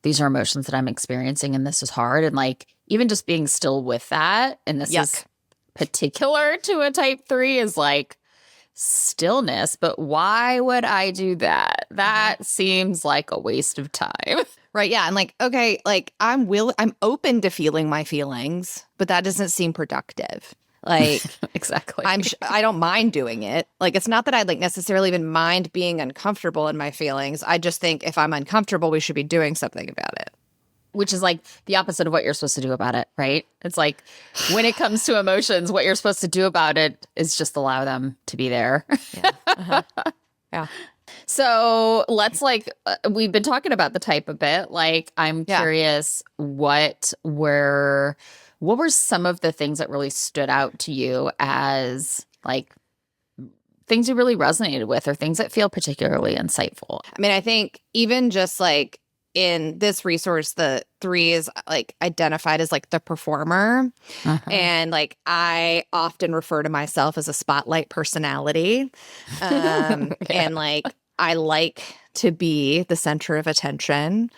[SPEAKER 2] these are emotions that I'm experiencing and this is hard. And like, even just being still with that. And this is particular to a type 3 is like stillness. But why would I do that? That seems like a waste of time.
[SPEAKER 1] Right. Yeah. And like, okay, like I'm open to feeling my feelings, but that doesn't seem productive. Like,
[SPEAKER 2] exactly.
[SPEAKER 1] I don't mind doing it. Like, it's not that I like necessarily even mind being uncomfortable in my feelings. I just think if I'm uncomfortable, we should be doing something about it.
[SPEAKER 2] Which is like the opposite of what you're supposed to do about it, right? It's like when it comes to emotions, what you're supposed to do about it is just allow them to be there.
[SPEAKER 1] Yeah.
[SPEAKER 2] So let's like, we've been talking about the type a bit. Like, I'm curious, what were some of the things that really stood out to you as like things you really resonated with or things that feel particularly insightful?
[SPEAKER 1] I mean, I think even just like in this resource, the 3 is like identified as like the performer. And like I often refer to myself as a spotlight personality. And like I like to be the center of attention.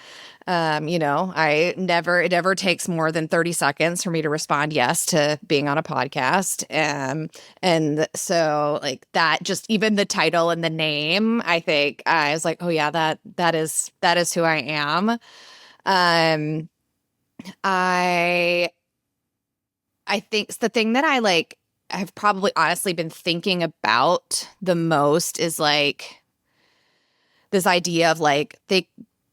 [SPEAKER 1] It never takes more than 30 seconds for me to respond yes to being on a podcast. And so like that, just even the title and the name, I think I was like, oh yeah, that is who I am. I think the thing that I've probably honestly been thinking about the most is like this idea of like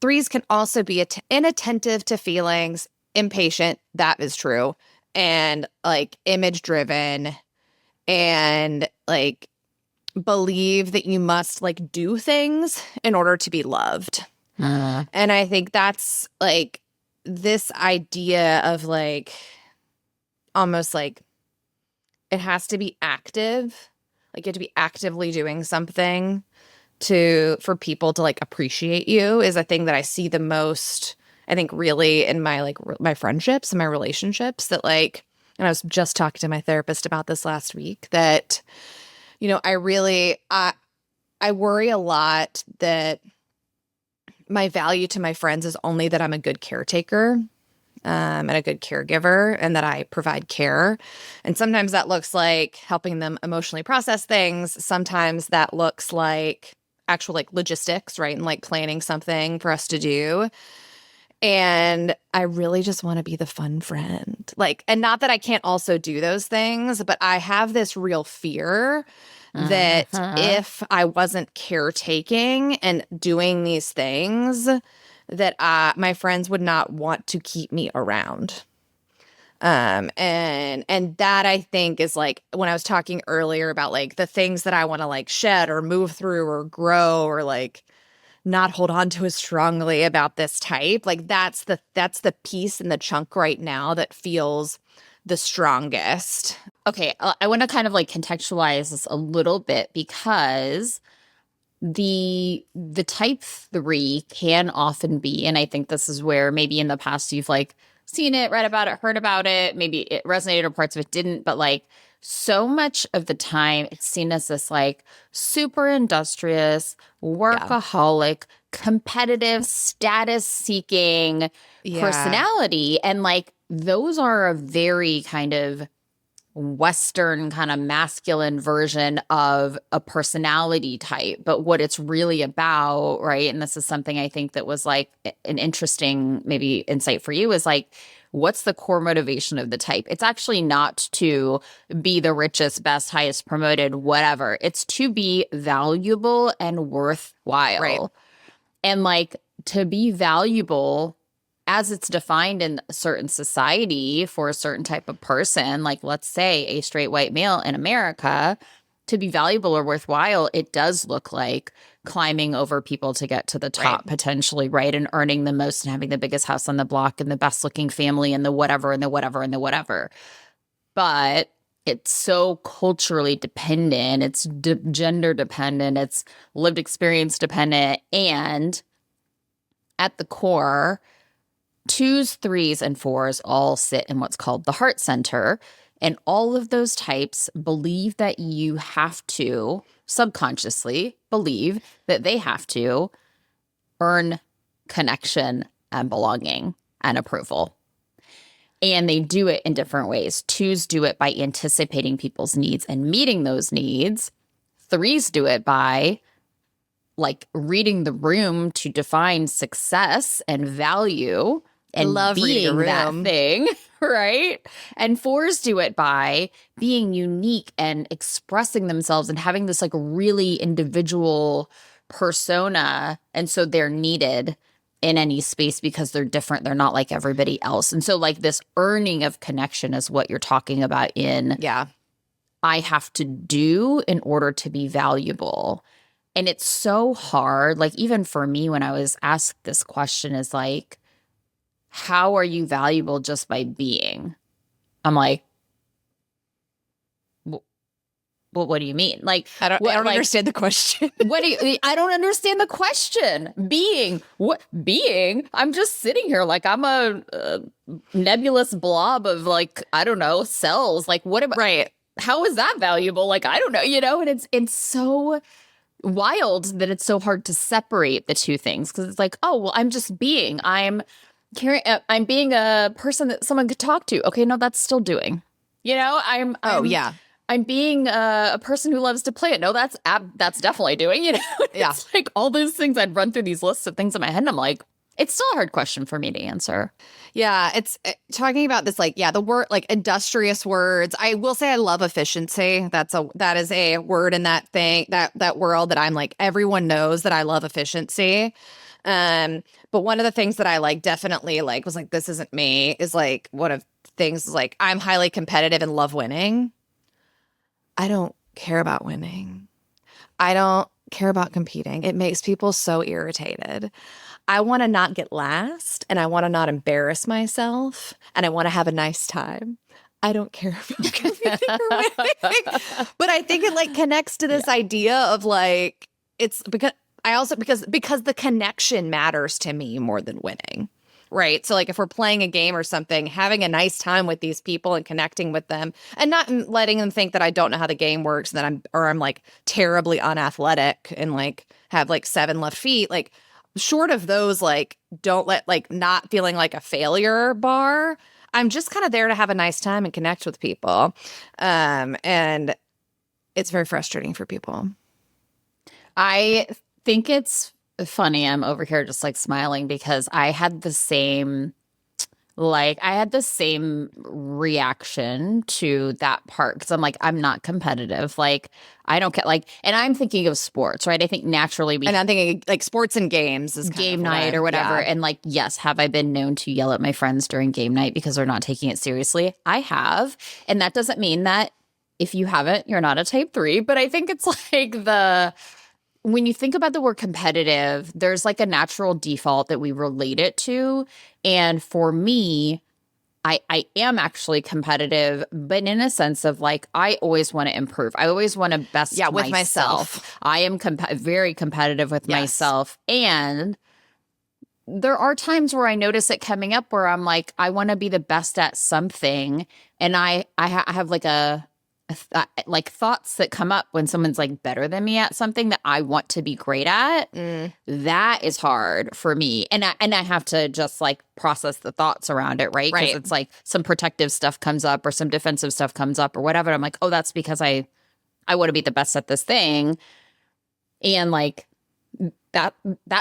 [SPEAKER 1] threes can also be inattentive to feelings, impatient. That is true. And like image driven and like believe that you must like do things in order to be loved. And I think that's like this idea of like almost like it has to be active. Like you have to be actively doing something for people to like appreciate you is a thing that I see the most, I think, really in my like my friendships and my relationships that like, and I was just talking to my therapist about this last week that, you know, I worry a lot that my value to my friends is only that I'm a good caretaker and a good caregiver and that I provide care. And sometimes that looks like helping them emotionally process things. Sometimes that looks like actual like logistics, right? And like planning something for us to do. And I really just want to be the fun friend. Like, and not that I can't also do those things, but I have this real fear that if I wasn't caretaking and doing these things, that my friends would not want to keep me around. And that I think is like when I was talking earlier about like the things that I want to like shed or move through or grow or like not hold on to as strongly about this type. Like that's the piece in the chunk right now that feels the strongest.
[SPEAKER 2] Okay, I want to kind of like contextualize this a little bit because the type 3 can often be, and I think this is where maybe in the past you've like seen it, read about it, heard about it, maybe it resonated or parts of it didn't, but like so much of the time it's seen as this like super industrious, workaholic, competitive, status seeking personality. And like those are a very kind of Western kind of masculine version of a personality type. But what it's really about, right? And this is something I think that was like an interesting maybe insight for you is like, what's the core motivation of the type? It's actually not to be the richest, best, highest promoted, whatever. It's to be valuable and worthwhile.
[SPEAKER 1] Right.
[SPEAKER 2] And like to be valuable as it's defined in a certain society for a certain type of person, like let's say a straight white male in America, to be valuable or worthwhile, it does look like climbing over people to get to the top potentially, right? And earning the most and having the biggest house on the block and the best looking family and the whatever and the whatever and the whatever. But it's so culturally dependent. It's gender dependent. It's lived experience dependent. And at the core, 2s, 3s, and 4s all sit in what's called the heart center. And all of those types believe that you have to, subconsciously believe that they have to earn connection and belonging and approval. And they do it in different ways. 2s do it by anticipating people's needs and meeting those needs. 3s do it by like reading the room to define success and value and being that thing, right? And 4s do it by being unique and expressing themselves and having this like really individual persona. And so they're needed in any space because they're different. They're not like everybody else. And so like this earning of connection is what you're talking about in I have to do in order to be valuable. And it's so hard. Like even for me, when I was asked this question is like, how are you valuable just by being? I'm like, well, what do you mean? Like,
[SPEAKER 1] I don't understand the question.
[SPEAKER 2] I don't understand the question. Being, what being? I'm just sitting here like I'm a nebulous blob of like, I don't know, cells. Like what am
[SPEAKER 1] right.
[SPEAKER 2] How is that valuable? Like, I don't know, you know, and it's so wild that it's so hard to separate the two things. Cause it's like, oh, well, I'm just being, I'm being a person that someone could talk to. Okay, no, that's still doing. You know, I'm being a person who loves to play it. No, that's definitely doing. You know, it's like all those things. I'd run through these lists of things in my head, and I'm like, It's still a hard question for me to answer.
[SPEAKER 1] Yeah, it's talking about this, like, the word, like, industrious words. I will say I love efficiency. That is a word in that thing, that world that I'm like, everyone knows that I love efficiency. But one of the things that I like definitely like was like, this isn't me, is like one of the things is like, I'm highly competitive and love winning. I don't care about winning. I don't care about competing. It makes people so irritated. I want to not get last, and I want to not embarrass myself, and I want to have a nice time. I don't care about competing or winning. But I think it like connects to this idea of like, it's because because the connection matters to me more than winning. Right. So like if we're playing a game or something, having a nice time with these people and connecting with them and not letting them think that I don't know how the game works, and that I'm like terribly unathletic and like have like 7 left feet, like short of those, like don't let like not feeling like a failure bar. I'm just kind of there to have a nice time and connect with people. And it's very frustrating for people.
[SPEAKER 2] I think it's funny. I'm over here just like smiling because I had the same reaction to that part, because I'm like, I'm not competitive. Like, I don't get like, and I'm thinking of sports, right? I think naturally
[SPEAKER 1] and I'm thinking like sports and games is
[SPEAKER 2] game night or whatever. Yeah. And like, yes, have I been known to yell at my friends during game night because they're not taking it seriously? I have. And that doesn't mean that if you haven't, you're not a type 3. But I think it's like when you think about the word competitive, there's like a natural default that we relate it to. And for me, I am actually competitive, but in a sense of like, I always want to improve. I always want to best
[SPEAKER 1] with myself.
[SPEAKER 2] I am very competitive with myself. And there are times where I notice it coming up where I'm like, I want to be the best at something. And I have like like thoughts that come up when someone's like better than me at something that I want to be great at. That is hard for me. And I have to just like process the thoughts around it, right? Because it's like some protective stuff comes up or some defensive stuff comes up or whatever. I'm like, oh, that's because I want to be the best at this thing. And like that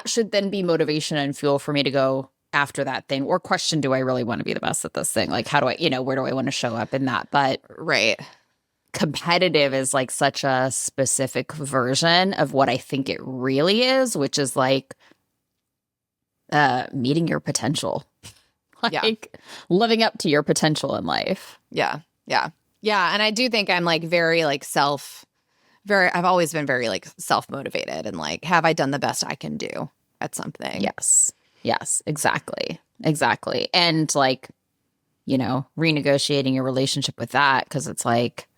[SPEAKER 2] should then be motivation and fuel for me to go after that thing, or question, do I really want to be the best at this thing? Like, how do I, where do I want to show up in that? But competitive is like such a specific version of what I think it really is, which is like meeting your potential, like living up to your potential in life.
[SPEAKER 1] Yeah. And I do think I'm like I've always been very like self-motivated and like, have I done the best I can do at something?
[SPEAKER 2] Yes, exactly. And like, renegotiating your relationship with that, because it's like,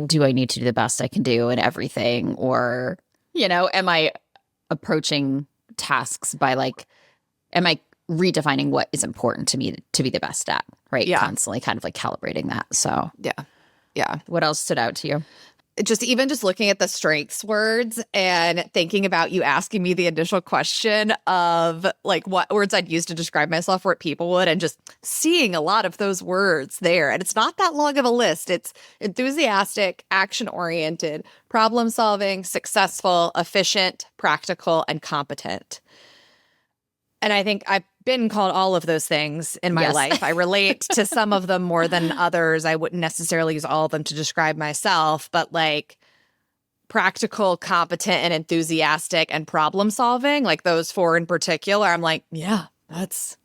[SPEAKER 2] do I need to do the best I can do in everything? Or, am I approaching tasks by like, am I redefining what is important to me to be the best at, right?
[SPEAKER 1] Yeah.
[SPEAKER 2] Constantly kind of like calibrating that. So
[SPEAKER 1] yeah.
[SPEAKER 2] What else stood out to you?
[SPEAKER 1] Just looking at the strengths words and thinking about you asking me the initial question of like what words I'd use to describe myself, what people would, and just seeing a lot of those words there. And it's not that long of a list. It's enthusiastic, action-oriented, problem-solving, successful, efficient, practical, and competent. And I think I've been called all of those things in my life. I relate to some of them more than others. I wouldn't necessarily use all of them to describe myself, but like practical, competent, and enthusiastic and problem solving, like those 4 in particular, I'm like, yeah, that's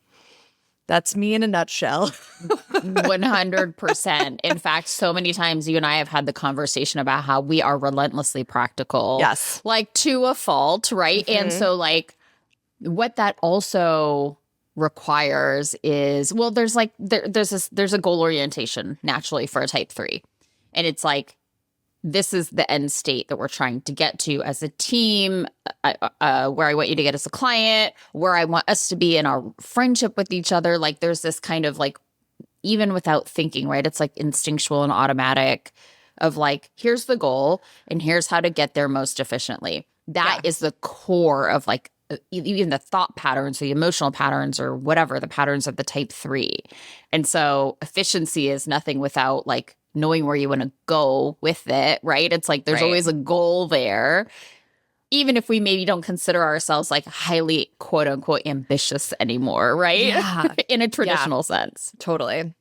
[SPEAKER 1] me in a nutshell.
[SPEAKER 2] 100%. In fact, so many times you and I have had the conversation about how we are relentlessly practical.
[SPEAKER 1] Yes.
[SPEAKER 2] Like to a fault, right? Mm-hmm. And so like, what that also requires is, well, there's like there's a goal orientation naturally for a type 3, and it's like, this is the end state that we're trying to get to as a team, where I want you to get as a client, where I want us to be in our friendship with each other. Like there's this kind of like, even without thinking, right? It's like instinctual and automatic of like, here's the goal and here's how to get there most efficiently. That is the core of like, even the thought patterns, the emotional patterns, or whatever, the patterns of the type 3. And so efficiency is nothing without like knowing where you want to go with it, right? It's like there's always a goal there. even if we maybe don't consider ourselves like highly quote unquote ambitious anymore, right?
[SPEAKER 1] Yeah.
[SPEAKER 2] In a traditional sense.
[SPEAKER 1] Totally.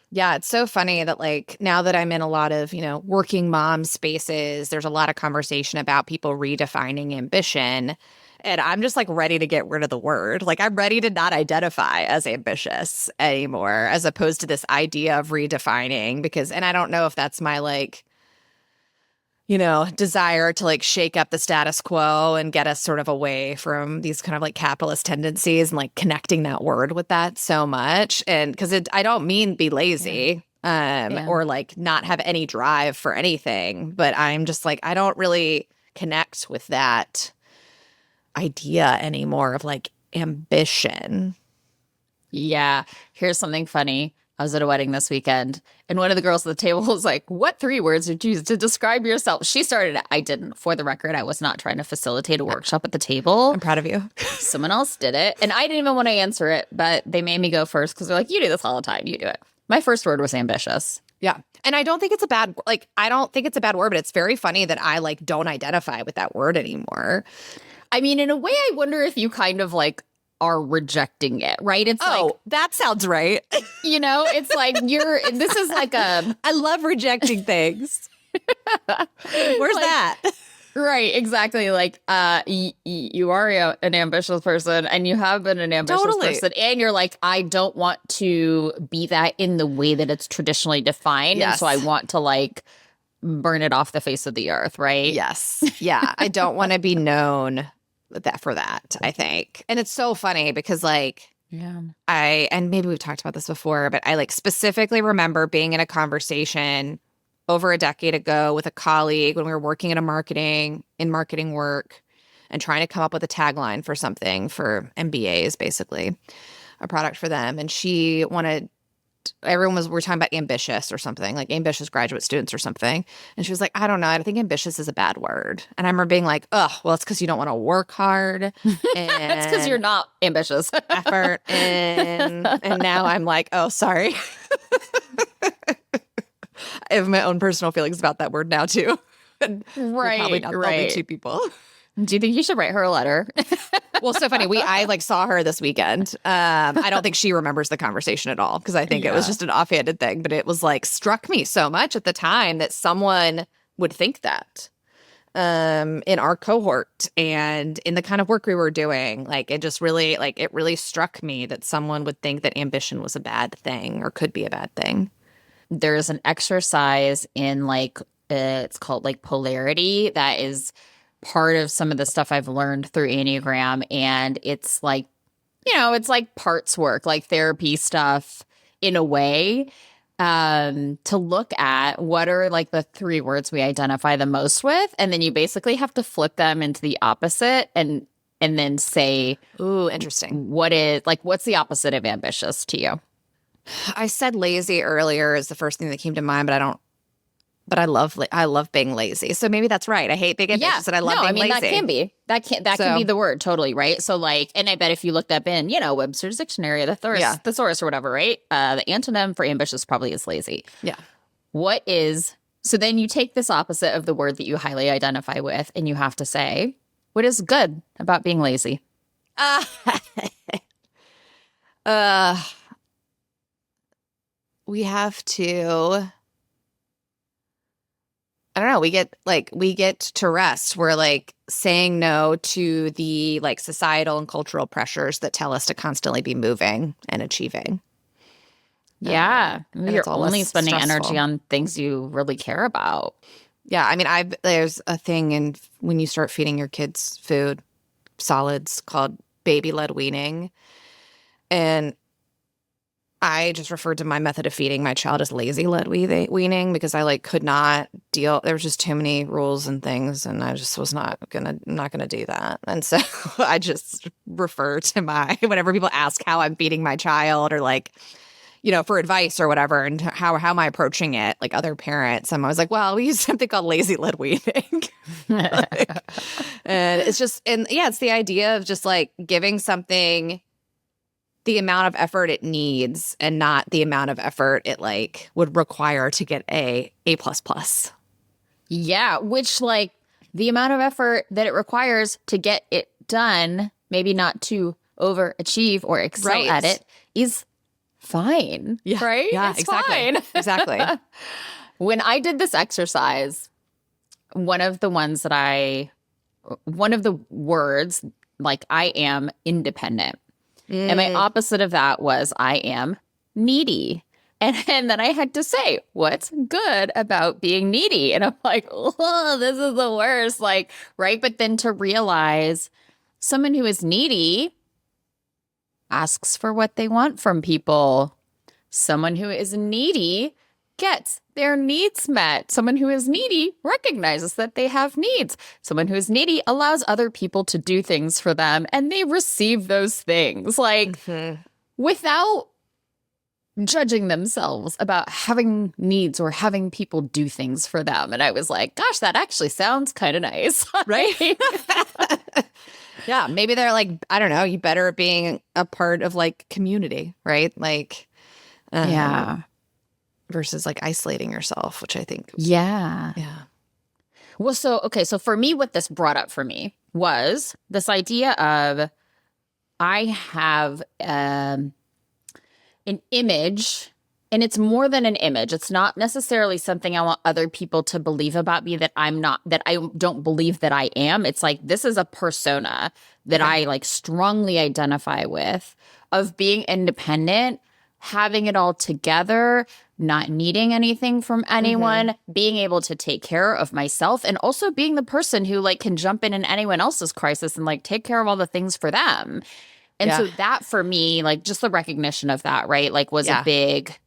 [SPEAKER 1] Yeah, it's so funny that like now that I'm in a lot of, working mom spaces, there's a lot of conversation about people redefining ambition. And I'm just like ready to get rid of the word. Like I'm ready to not identify as ambitious anymore, as opposed to this idea of redefining and I don't know if that's my like, desire to like shake up the status quo and get us sort of away from these kind of like capitalist tendencies and like connecting that word with that so much. And because I don't mean be lazy or like not have any drive for anything, but I'm just like, I don't really connect with that idea anymore of like ambition.
[SPEAKER 2] Yeah. Here's something funny. I was at a wedding this weekend, and one of the girls at the table was like, what 3 words did you use to describe yourself? She started it. I didn't. For the record, I was not trying to facilitate a workshop at the table.
[SPEAKER 1] I'm proud of you.
[SPEAKER 2] Someone else did it, and I didn't even want to answer it, but they made me go first because they're like, you do this all the time. You do it. My first word was ambitious.
[SPEAKER 1] Yeah. And I don't think it's a bad, I don't think it's a bad word, but it's very funny that I like don't identify with that word anymore.
[SPEAKER 2] I mean, in a way, I wonder if you kind of like are rejecting it, right? It's like,
[SPEAKER 1] that sounds right.
[SPEAKER 2] It's like this is like
[SPEAKER 1] I love rejecting things. Where's that?
[SPEAKER 2] Right, exactly. Like, you are an ambitious person, and you have been an ambitious person, and you're like, I don't want to be that in the way that it's traditionally defined, and so I want to like burn it off the face of the earth, right?
[SPEAKER 1] Yes. Yeah. I don't want to be known for that, I think. And it's so funny because like and maybe we've talked about this before, but I like specifically remember being in a conversation over a decade ago with a colleague when we were working in marketing work and trying to come up with a tagline for something for MBAs, basically a product for them. And she wanted we're talking about ambitious or something, like ambitious graduate students or something. And she was like, I don't know. I think ambitious is a bad word. And I remember being like, oh, well, it's because you don't want to work hard. And
[SPEAKER 2] it's because you're not ambitious.
[SPEAKER 1] Effort. And now I'm like, oh, sorry. I have my own personal feelings about that word now, too.
[SPEAKER 2] Right.
[SPEAKER 1] Probably not the only 2 people.
[SPEAKER 2] Do you think you should write her a letter?
[SPEAKER 1] Well, so funny. I like saw her this weekend. I don't think she remembers the conversation at all because I think it was just an offhanded thing. But it was like struck me so much at the time that someone would think that in our cohort and in the kind of work we were doing. Like it just really it really struck me that someone would think that ambition was a bad thing or could be a bad thing.
[SPEAKER 2] There's an exercise in like it's called like polarity that is part of some of the stuff I've learned through Enneagram. And it's like, it's like parts work, like therapy stuff in a way, to look at what are like the 3 words we identify the most with. And then you basically have to flip them into the opposite and then say,
[SPEAKER 1] ooh, interesting.
[SPEAKER 2] What's the opposite of ambitious to you?
[SPEAKER 1] I said lazy earlier is the first thing that came to mind, but I love being lazy. So maybe that's right. I hate being ambitious and I love being lazy.
[SPEAKER 2] That can be. That can be the word, totally, right? So like, and I bet if you looked up in, Webster's dictionary, the thesaurus or whatever, right? The antonym for ambitious probably is lazy.
[SPEAKER 1] Yeah.
[SPEAKER 2] So then you take this opposite of the word that you highly identify with and you have to say, what is good about being lazy?
[SPEAKER 1] We have to... I don't know. We get to rest. We're like saying no to the like societal and cultural pressures that tell us to constantly be moving and achieving.
[SPEAKER 2] Yeah. You're only spending
[SPEAKER 1] stressful
[SPEAKER 2] energy on things you really care about.
[SPEAKER 1] Yeah. I mean, there's a thing when you start feeding your kids food, solids, called baby-led weaning. And I just referred to my method of feeding my child as lazy-led weaning because I could not deal. There was just too many rules and things, and I just was not gonna do that. And so I just refer to whenever people ask how I'm feeding my child or for advice or whatever, and how am I approaching it, like other parents. I'm always like, well, we use something called lazy-led weaning. And it's just, it's the idea of just giving something the amount of effort it needs and not the amount of effort it would require to get A++.
[SPEAKER 2] Yeah, which the amount of effort that it requires to get it done, maybe not to overachieve or excel at it, is fine.
[SPEAKER 1] Yeah.
[SPEAKER 2] Right?
[SPEAKER 1] Yeah,
[SPEAKER 2] It's
[SPEAKER 1] exactly.
[SPEAKER 2] fine.
[SPEAKER 1] Exactly.
[SPEAKER 2] When I did this exercise, one of the words, like, I am independent. And my opposite of that was I am needy. And then I had to say, what's good about being needy? And I'm like, oh, this is the worst. Like, right. But then to realize someone who is needy asks for what they want from people. Someone who is needy gets their needs met. Someone who is needy recognizes that they have needs. Someone who is needy allows other people to do things for them, and they receive those things, like, without judging themselves about having needs or having people do things for them. And I was like, gosh, that actually sounds kind of nice.
[SPEAKER 1] Right? Yeah, maybe they're like, I don't know, you better at being a part of like community, right? Like,
[SPEAKER 2] yeah.
[SPEAKER 1] Versus like isolating yourself, which I think.
[SPEAKER 2] Yeah.
[SPEAKER 1] Yeah.
[SPEAKER 2] Well, so for me, what this brought up for me was this idea of I have an image, and it's more than an image. It's not necessarily something I want other people to believe about me that I'm not, that I don't believe that I am. It's like, this is a persona that I like strongly identify with, of being independent, having it all together, not needing anything from anyone, being able to take care of myself, and also being the person who like can jump in anyone else's crisis and like take care of all the things for them. And so that for me, like just the recognition of that, right, like was a big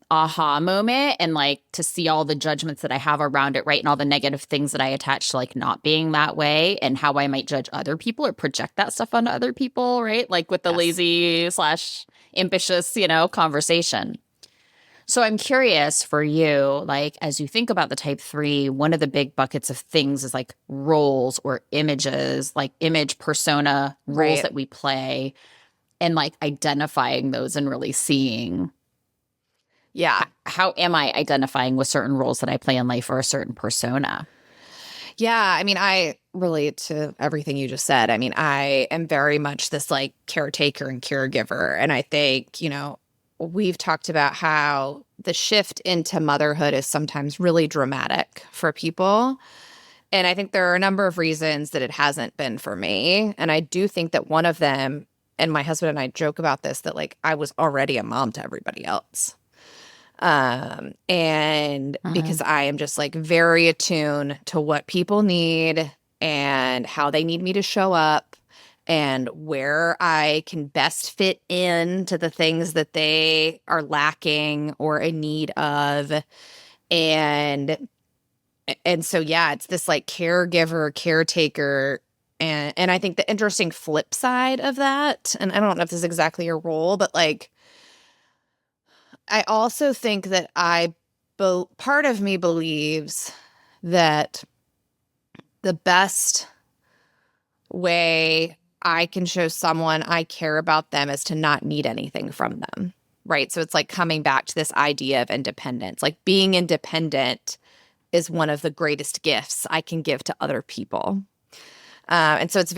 [SPEAKER 2] aha moment, and like to see all the judgments that I have around it, right, and all the negative things that I attach to like not being that way, and how I might judge other people or project that stuff onto other people, right, like with the lazy / ambitious, conversation. So I'm curious for you, like, as you think about the type 3, one of the big buckets of things is like roles or images, like image persona roles that we play, and like identifying those and really seeing.
[SPEAKER 1] Yeah.
[SPEAKER 2] How am I identifying with certain roles that I play in life or a certain persona?
[SPEAKER 1] Yeah. I mean, I relate to everything you just said. I mean, I am very much this like caretaker and caregiver. And I think, we've talked about how the shift into motherhood is sometimes really dramatic for people. And I think there are a number of reasons that it hasn't been for me. And I do think that one of them, and my husband and I joke about this, that like I was already a mom to everybody else. And because I am just like very attuned to what people need and how they need me to show up, and where I can best fit into the things that they are lacking or in need of. And so, yeah, it's this like caregiver, caretaker. And I think the interesting flip side of that, and I don't know if this is exactly your role, but like, I also think that part of me believes that the best way I can show someone I care about them is to not need anything from them, right? So it's like coming back to this idea of independence. Like being independent is one of the greatest gifts I can give to other people. And so it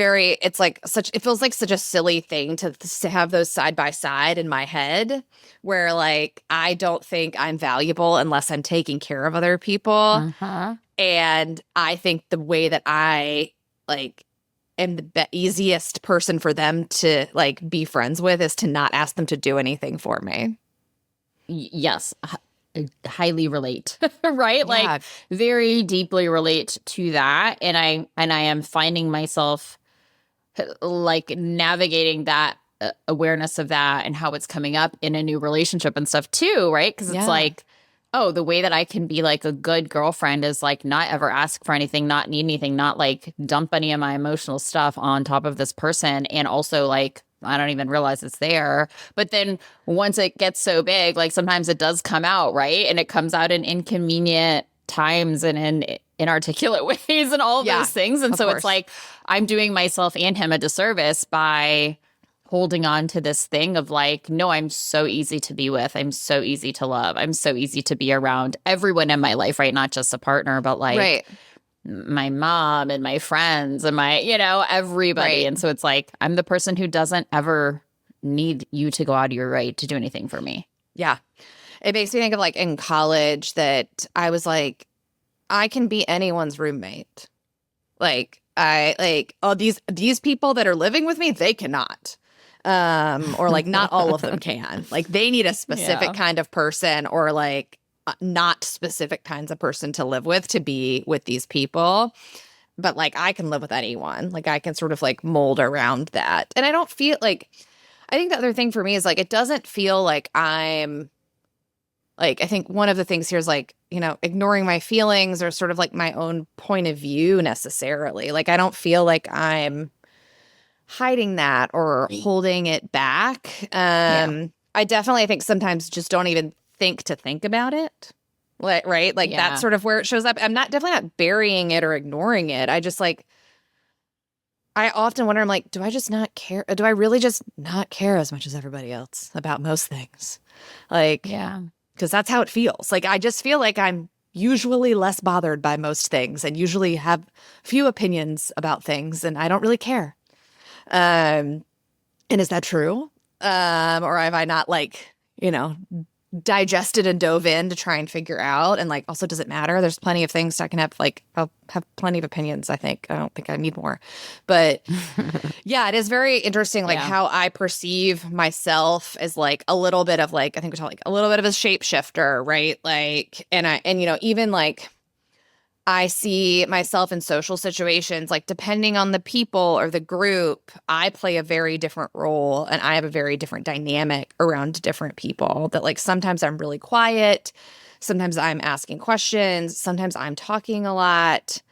[SPEAKER 1] feels like such a silly thing to have those side by side in my head, where like, I don't think I'm valuable unless I'm taking care of other people. And I think the way that I like am the easiest person for them to like be friends with is to not ask them to do anything for me.
[SPEAKER 2] Yes. I highly relate, right?
[SPEAKER 1] Yeah.
[SPEAKER 2] Like very deeply relate to that. And I am finding myself like navigating that awareness of that and how it's coming up in a new relationship and stuff too, right? Because it's like, oh, the way that I can be like a good girlfriend is like not ever ask for anything, not need anything, not like dump any of my emotional stuff on top of this person. And also like, I don't even realize it's there. But then once it gets so big, like sometimes it does come out, right? And it comes out in inconvenient times and in inarticulate ways and all of those things. And so it's like I'm doing myself and him a disservice by holding on to this thing of like, no, I'm so easy to be with. I'm so easy to love. I'm so easy to be around everyone in my life, right? Not just a partner, but like my mom and my friends and my, everybody.
[SPEAKER 1] Right.
[SPEAKER 2] And so it's like, I'm the person who doesn't ever need you to go out of your way to do anything for me.
[SPEAKER 1] Yeah. It makes me think of like in college that I was like, I can be anyone's roommate. Like these people that are living with me, they cannot. Or like not all of them can. Like they need a specific kind of person or like not specific kinds of person to live with to be with these people. But like I can live with anyone. Like I can sort of like mold around that. And I don't feel like I think the other thing for me is like it doesn't feel like I'm like I think one of the things here is like, ignoring my feelings or sort of like my own point of view necessarily. Like I don't feel like I'm hiding that or holding it back. I definitely think sometimes just don't even think to think about it. Right? Like that's sort of where it shows up. I'm definitely not burying it or ignoring it. I just like I often wonder, I'm like, do I just not care? Do I really just not care as much as everybody else about most things? Like, because that's how it feels. Like, I just feel like I'm usually less bothered by most things and usually have few opinions about things and I don't really care. And is that true? Or have I not like, digested and dove in to try and figure out? And like, also, does it matter? There's plenty of things I can have, like, I'll have plenty of opinions, I think. I don't think I need more. But yeah, it is very interesting, like how I perceive myself as like a little bit of like, I think we talk like a little bit of a shapeshifter, right? Like, and even like, I see myself in social situations, like depending on the people or the group, I play a very different role and I have a very different dynamic around different people that like sometimes I'm really quiet. Sometimes I'm asking questions. Sometimes I'm talking a lot.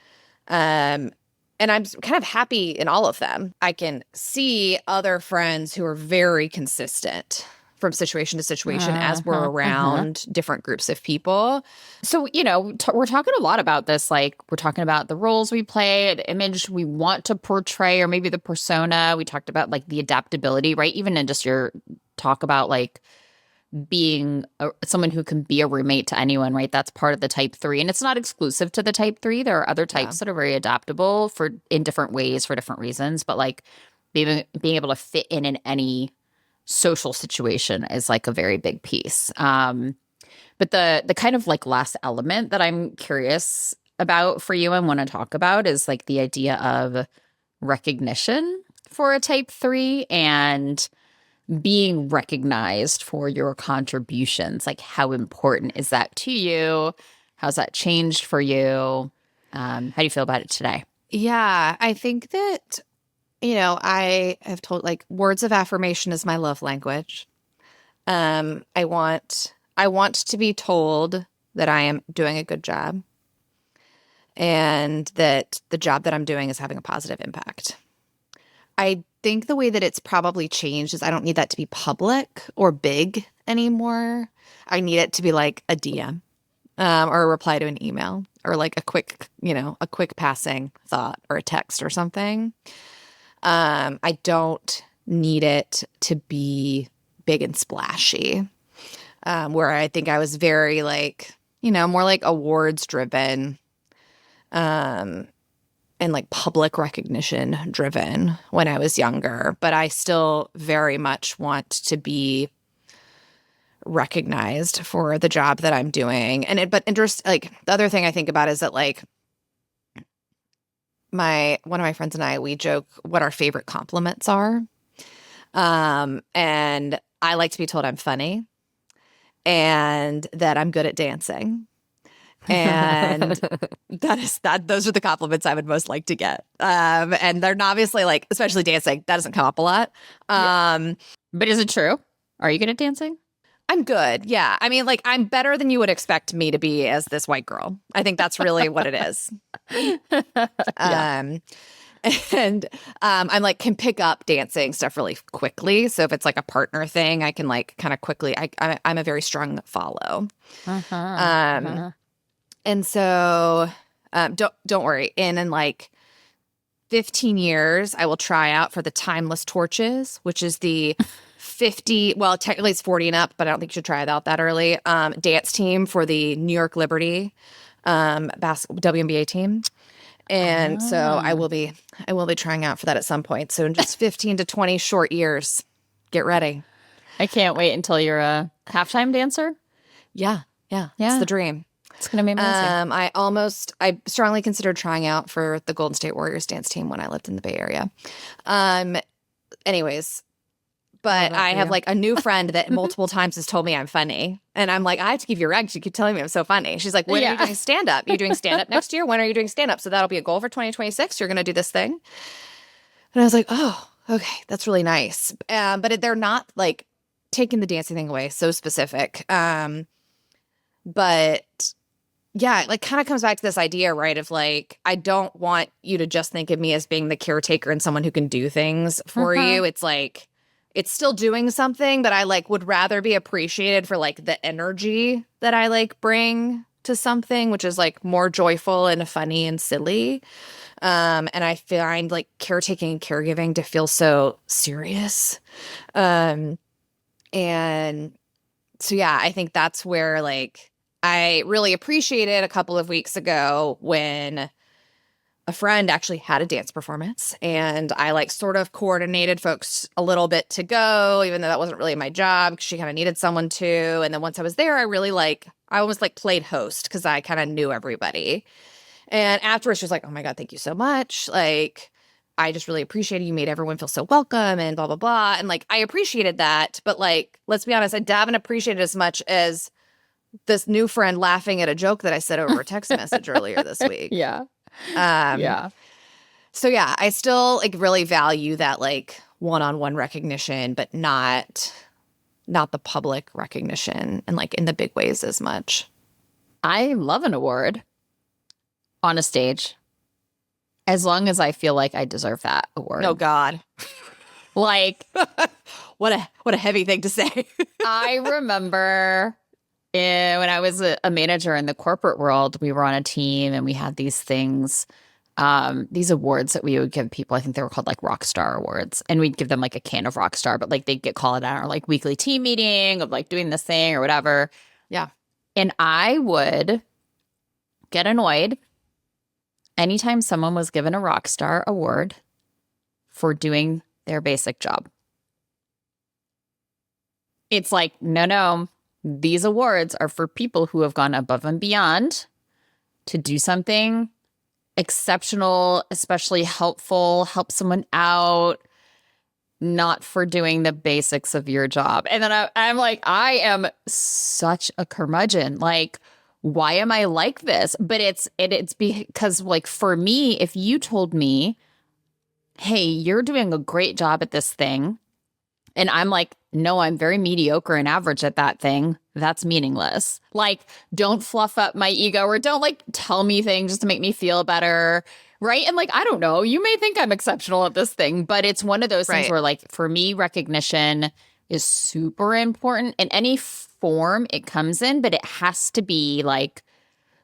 [SPEAKER 1] And I'm kind of happy in all of them. I can see other friends who are very consistent from situation to situation as we're around different groups of people.
[SPEAKER 2] So, we're talking a lot about this. Like, we're talking about the roles we play, the image we want to portray, or maybe the persona. We talked about, like, the adaptability, right? Even in just your talk about, like, being someone who can be a roommate to anyone, right? That's part of the type 3. And it's not exclusive to the type 3. There are other types that are very adaptable in different ways for different reasons. But, like, being able to fit in any social situation is like a very big piece. But the kind of like last element that I'm curious about for you and want to talk about is like the idea of recognition for a type 3 and being recognized for your contributions. Like, how important is that to you? How's that changed for you? How do you feel about it today?
[SPEAKER 1] Yeah, I think that I have told like words of affirmation is my love language. I want to be told that I am doing a good job and that the job that I'm doing is having a positive impact. I think the way that it's probably changed is I don't need that to be public or big anymore. I need it to be like a DM or a reply to an email or like a quick passing thought or a text or something. I don't need it to be big and splashy, where I think I was very like, more like awards driven, and like public recognition driven when I was younger. But I still very much want to be recognized for the job that I'm doing. But the other thing I think about is that like, one of my friends and I, we joke what our favorite compliments are. And I like to be told I'm funny and that I'm good at dancing. And those are the compliments I would most like to get. And they're obviously like, especially dancing, that doesn't come up a lot.
[SPEAKER 2] But is it true? Are you good at dancing?
[SPEAKER 1] I'm good. Yeah. I mean, like, I'm better than you would expect me to be as this white girl. I think that's really what it is. And I'm like, can pick up dancing stuff really quickly. So if it's like a partner thing, I can like kind of quickly, I'm a very strong follow. And so don't worry. In like 15 years, I will try out for the Timeless Torches, which is the 50, well, technically it's 40 and up, but I don't think you should try it out that early, dance team for the New York Liberty WNBA team. And so I
[SPEAKER 2] Ah.
[SPEAKER 1] will be trying out for that at some point. So in just 15 to 20 short years, get ready.
[SPEAKER 2] I can't wait until you're a halftime dancer.
[SPEAKER 1] Yeah. It's
[SPEAKER 2] Yeah.
[SPEAKER 1] the dream.
[SPEAKER 2] It's going to be amazing.
[SPEAKER 1] I strongly considered trying out for the Golden State Warriors dance team when I lived in the Bay Area. Anyways, but I have like a new friend that multiple times has told me I'm funny. And I'm like, I have to give you regs. You keep telling me I'm so funny. She's like, when are you doing stand-up? You're doing stand-up next year? When are you doing stand-up? So that'll be a goal for 2026. You're going to do this thing. And I was like, oh, okay, that's really nice. But they're not like taking the dancing thing away, so specific. But yeah, it like kind of comes back to this idea, right? Of like, I don't want you to just think of me as being the caretaker and someone who can do things for you. It's like, it's still doing something, but I like would rather be appreciated for like the energy that I like bring to something, which is like more joyful and funny and silly. And I find like caretaking and caregiving to feel so serious. And so, yeah, I think that's where like I really appreciated a couple of weeks ago when a friend actually had a dance performance and I like sort of coordinated folks a little bit to go, even though that wasn't really my job because she kind of needed someone to. And then once I was there, I almost like played host because I kind of knew everybody. And afterwards, she was like, oh my God, thank you so much. Like, I just really appreciated you made everyone feel so welcome and blah, blah, blah. And like, I appreciated that. But like, let's be honest, I haven't appreciated as much as this new friend laughing at a joke that I said over a text message earlier this week.
[SPEAKER 2] Yeah.
[SPEAKER 1] So yeah, I still like really value that like one-on-one recognition, but not the public recognition and like in the big ways as much.
[SPEAKER 2] I love an award on a stage as long as I feel like I deserve that award.
[SPEAKER 1] Oh God.
[SPEAKER 2] Like
[SPEAKER 1] what a heavy thing to say.
[SPEAKER 2] I remember when I was a manager in the corporate world, we were on a team and we had these things, these awards that we would give people. I think they were called like Rockstar Awards. And we'd give them like a can of Rockstar, but like they'd get called at our like weekly team meeting of like doing this thing or whatever.
[SPEAKER 1] Yeah.
[SPEAKER 2] And I would get annoyed anytime someone was given a Rockstar Award for doing their basic job. It's like, no. These awards are for people who have gone above and beyond to do something exceptional, especially helpful, help someone out, not for doing the basics of your job. And then I'm like, I am such a curmudgeon. Like, why am I like this? But it's because like for me, if you told me, hey, you're doing a great job at this thing, and I'm like, no, I'm very mediocre and average at that thing, that's meaningless. Like, don't fluff up my ego or don't like tell me things just to make me feel better. Right. And like, I don't know, you may think I'm exceptional at this thing, but it's one of those things where like for me, recognition is super important in any form it comes in, but it has to be like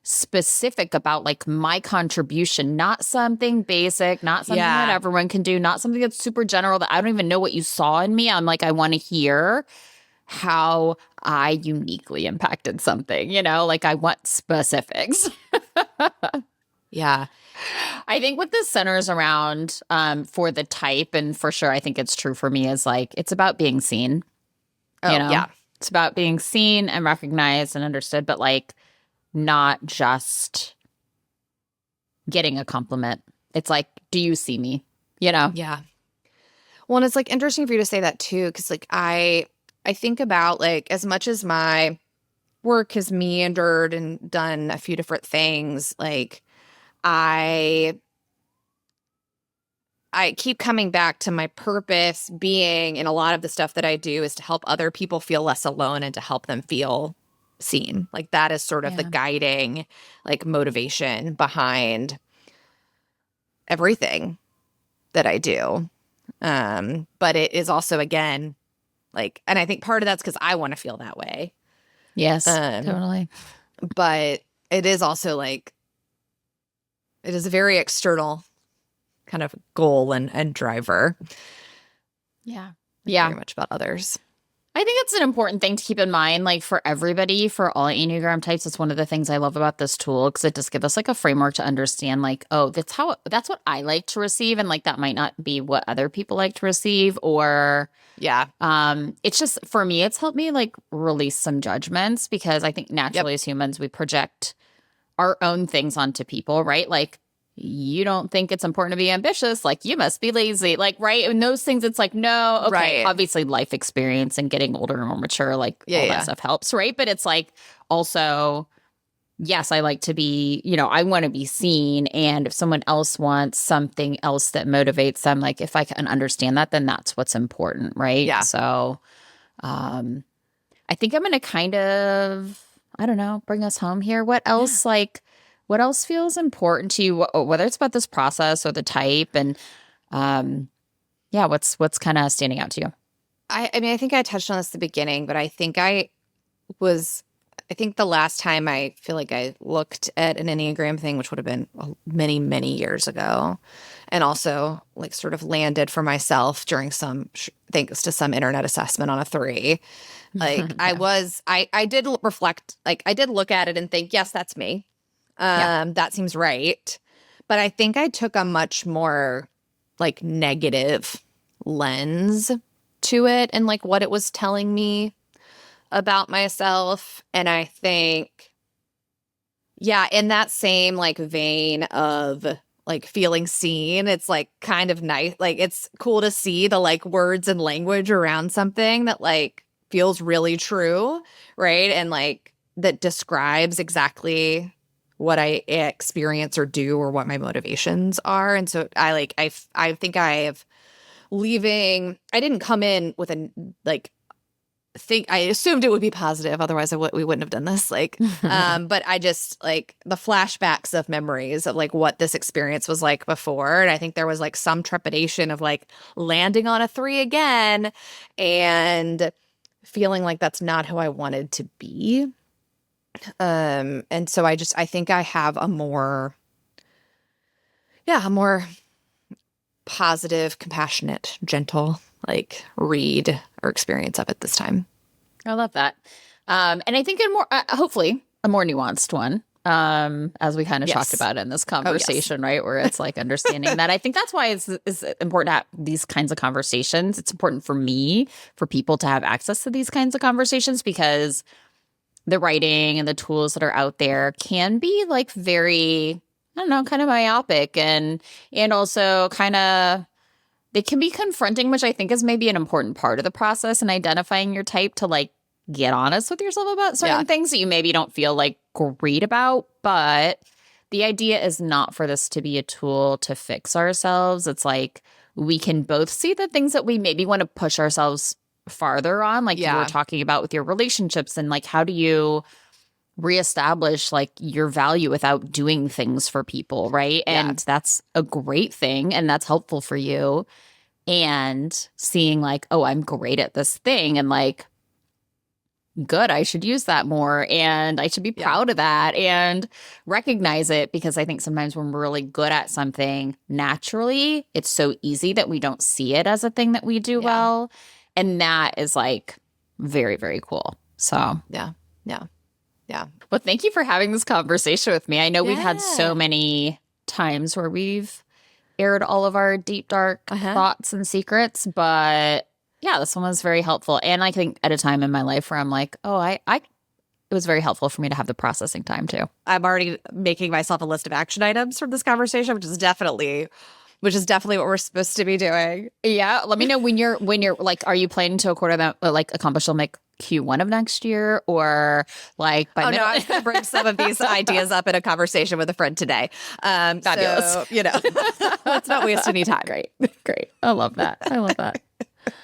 [SPEAKER 2] specific about like my contribution, not something basic, not something that everyone can do, not something that's super general that I don't even know what you saw in me. I'm like, I want to hear how I uniquely impacted something, you know, like I want specifics.
[SPEAKER 1] Yeah.
[SPEAKER 2] I think what this centers around for the type, and for sure, I think it's true for me, is like, it's about being seen. You know?
[SPEAKER 1] Yeah.
[SPEAKER 2] It's about being seen and recognized and understood, but like, not just getting a compliment. It's like, do you see me? You know?
[SPEAKER 1] Yeah. Well, and it's like interesting for you to say that too, because like I think about like as much as my work has meandered and done a few different things, like I keep coming back to my purpose being in a lot of the stuff that I do is to help other people feel less alone and to help them feel seen. Like that is sort of the guiding like motivation behind everything that I do. But it is also again like, and I think part of that's because I want to feel that way.
[SPEAKER 2] Yes, totally.
[SPEAKER 1] But it is also like, it is a very external kind of goal and driver.
[SPEAKER 2] Yeah.
[SPEAKER 1] Very much about others.
[SPEAKER 2] I think it's an important thing to keep in mind, like for everybody, for all Enneagram types. It's one of the things I love about this tool because it does give us like a framework to understand like, oh, that's what I like to receive. And like, that might not be what other people like to receive, or
[SPEAKER 1] Yeah.
[SPEAKER 2] it's just, for me, it's helped me like release some judgments because I think naturally as humans, we project our own things onto people, right? Like, you don't think it's important to be ambitious, like you must be lazy, like, right? And those things, it's like, no, okay,
[SPEAKER 1] Right.
[SPEAKER 2] obviously life experience and getting older and more mature, like all that stuff helps, right? But it's like, also, yes, I like to be, I want to be seen. And if someone else wants something else that motivates them, like if I can understand that, then that's what's important, right?
[SPEAKER 1] Yeah.
[SPEAKER 2] So I think I'm going to kind of, I don't know, bring us home here. What else, what else feels important to you, whether it's about this process or the type, and what's kind of standing out to you?
[SPEAKER 1] I mean, I think I touched on this at the beginning, but I think the last time I feel like I looked at an Enneagram thing, which would have been many, many years ago, and also like sort of landed for myself during thanks to some internet assessment on a 3. Like I did reflect, like I did look at it and think, yes, that's me. That seems right. But I think I took a much more like negative lens to it and like what it was telling me about myself. And I think, in that same like vein of like feeling seen, it's like kind of nice. Like it's cool to see the like words and language around something that like feels really true, right? And like that describes exactly what I experience or do or what my motivations are. And so I think I didn't come in with I assumed it would be positive. Otherwise we wouldn't have done this. Like, but I just like the flashbacks of memories of like what this experience was like before. And I think there was like some trepidation of like landing on a 3 again and feeling like that's not who I wanted to be. And so I think I have a more positive, compassionate, gentle, like read or experience of it this time.
[SPEAKER 2] I love that. And I think hopefully a more nuanced one, as we kind of talked about in this conversation, right? Where it's like understanding that. I think that's why it's important to have these kinds of conversations. It's important for me, for people to have access to these kinds of conversations, because the writing and the tools that are out there can be like very, I don't know, kind of myopic and also kind of, they can be confronting, which I think is maybe an important part of the process in identifying your type, to like get honest with yourself about certain things that you maybe don't feel like great about. But the idea is not for this to be a tool to fix ourselves. It's like we can both see the things that we maybe want to push ourselves farther on, like you were talking about with your relationships, and like how do you reestablish like your value without doing things for people, right? And that's a great thing, and that's helpful for you. And seeing like, oh, I'm great at this thing, and like, good, I should use that more, and I should be proud of that and recognize it, because I think sometimes when we're really good at something naturally, it's so easy that we don't see it as a thing that we do well. And that is like very, very cool. So, yeah. Well, thank you for having this conversation with me. I know we've had so many times where we've aired all of our deep, dark thoughts and secrets, but this one was very helpful. And I think at a time in my life where I'm like, oh, it was very helpful for me to have the processing time too.
[SPEAKER 1] I'm already making myself a list of action items from this conversation, which is definitely what we're supposed to be doing.
[SPEAKER 2] Yeah. Let me know when you're like, are you planning to accomplish them like Q1 of next year, or like by
[SPEAKER 1] no, I was going to bring some of these ideas up in a conversation with a friend today.
[SPEAKER 2] Fabulous.
[SPEAKER 1] So, let's not waste any time.
[SPEAKER 2] Great. I love that.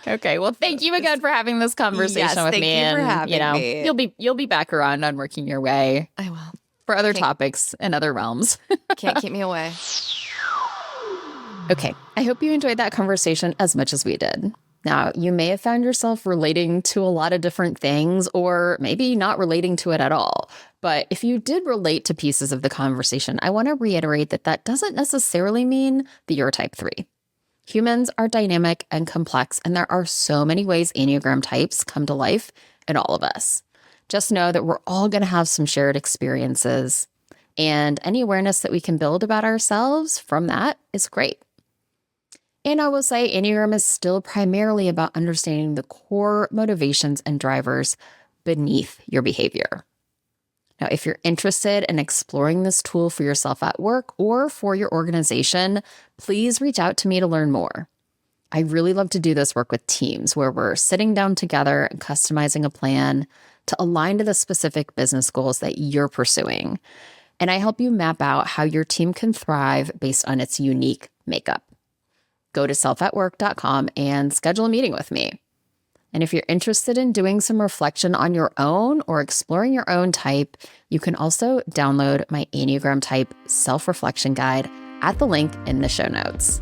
[SPEAKER 2] Okay. Well, thank you again for having this conversation with me.
[SPEAKER 1] Thank you for having me.
[SPEAKER 2] You'll be back around on Working Your Way.
[SPEAKER 1] I will.
[SPEAKER 2] For other topics and other realms.
[SPEAKER 1] Can't keep me away.
[SPEAKER 2] Okay, I hope you enjoyed that conversation as much as we did. Now, you may have found yourself relating to a lot of different things, or maybe not relating to it at all. But if you did relate to pieces of the conversation, I want to reiterate that doesn't necessarily mean that you're a type 3. Humans are dynamic and complex, and there are so many ways Enneagram types come to life in all of us. Just know that we're all going to have some shared experiences, and any awareness that we can build about ourselves from that is great. And I will say Enneagram is still primarily about understanding the core motivations and drivers beneath your behavior. Now, if you're interested in exploring this tool for yourself at work or for your organization, please reach out to me to learn more. I really love to do this work with teams where we're sitting down together and customizing a plan to align to the specific business goals that you're pursuing. And I help you map out how your team can thrive based on its unique makeup. Go to selfatwork.com and schedule a meeting with me. And if you're interested in doing some reflection on your own or exploring your own type, you can also download my Enneagram Type self-reflection guide at the link in the show notes.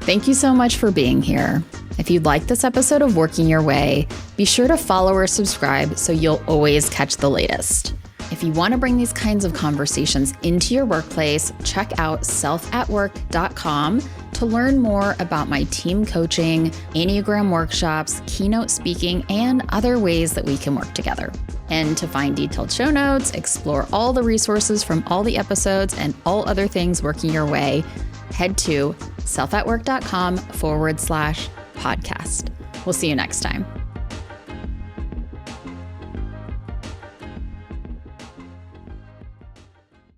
[SPEAKER 2] Thank you so much for being here. If you'd like this episode of Working Your Way, be sure to follow or subscribe so you'll always catch the latest. If you want to bring these kinds of conversations into your workplace, check out selfatwork.com to learn more about my team coaching, Enneagram workshops, keynote speaking, and other ways that we can work together. And to find detailed show notes, explore all the resources from all the episodes and all other things working your way, head to selfatwork.com/podcast. We'll see you next time.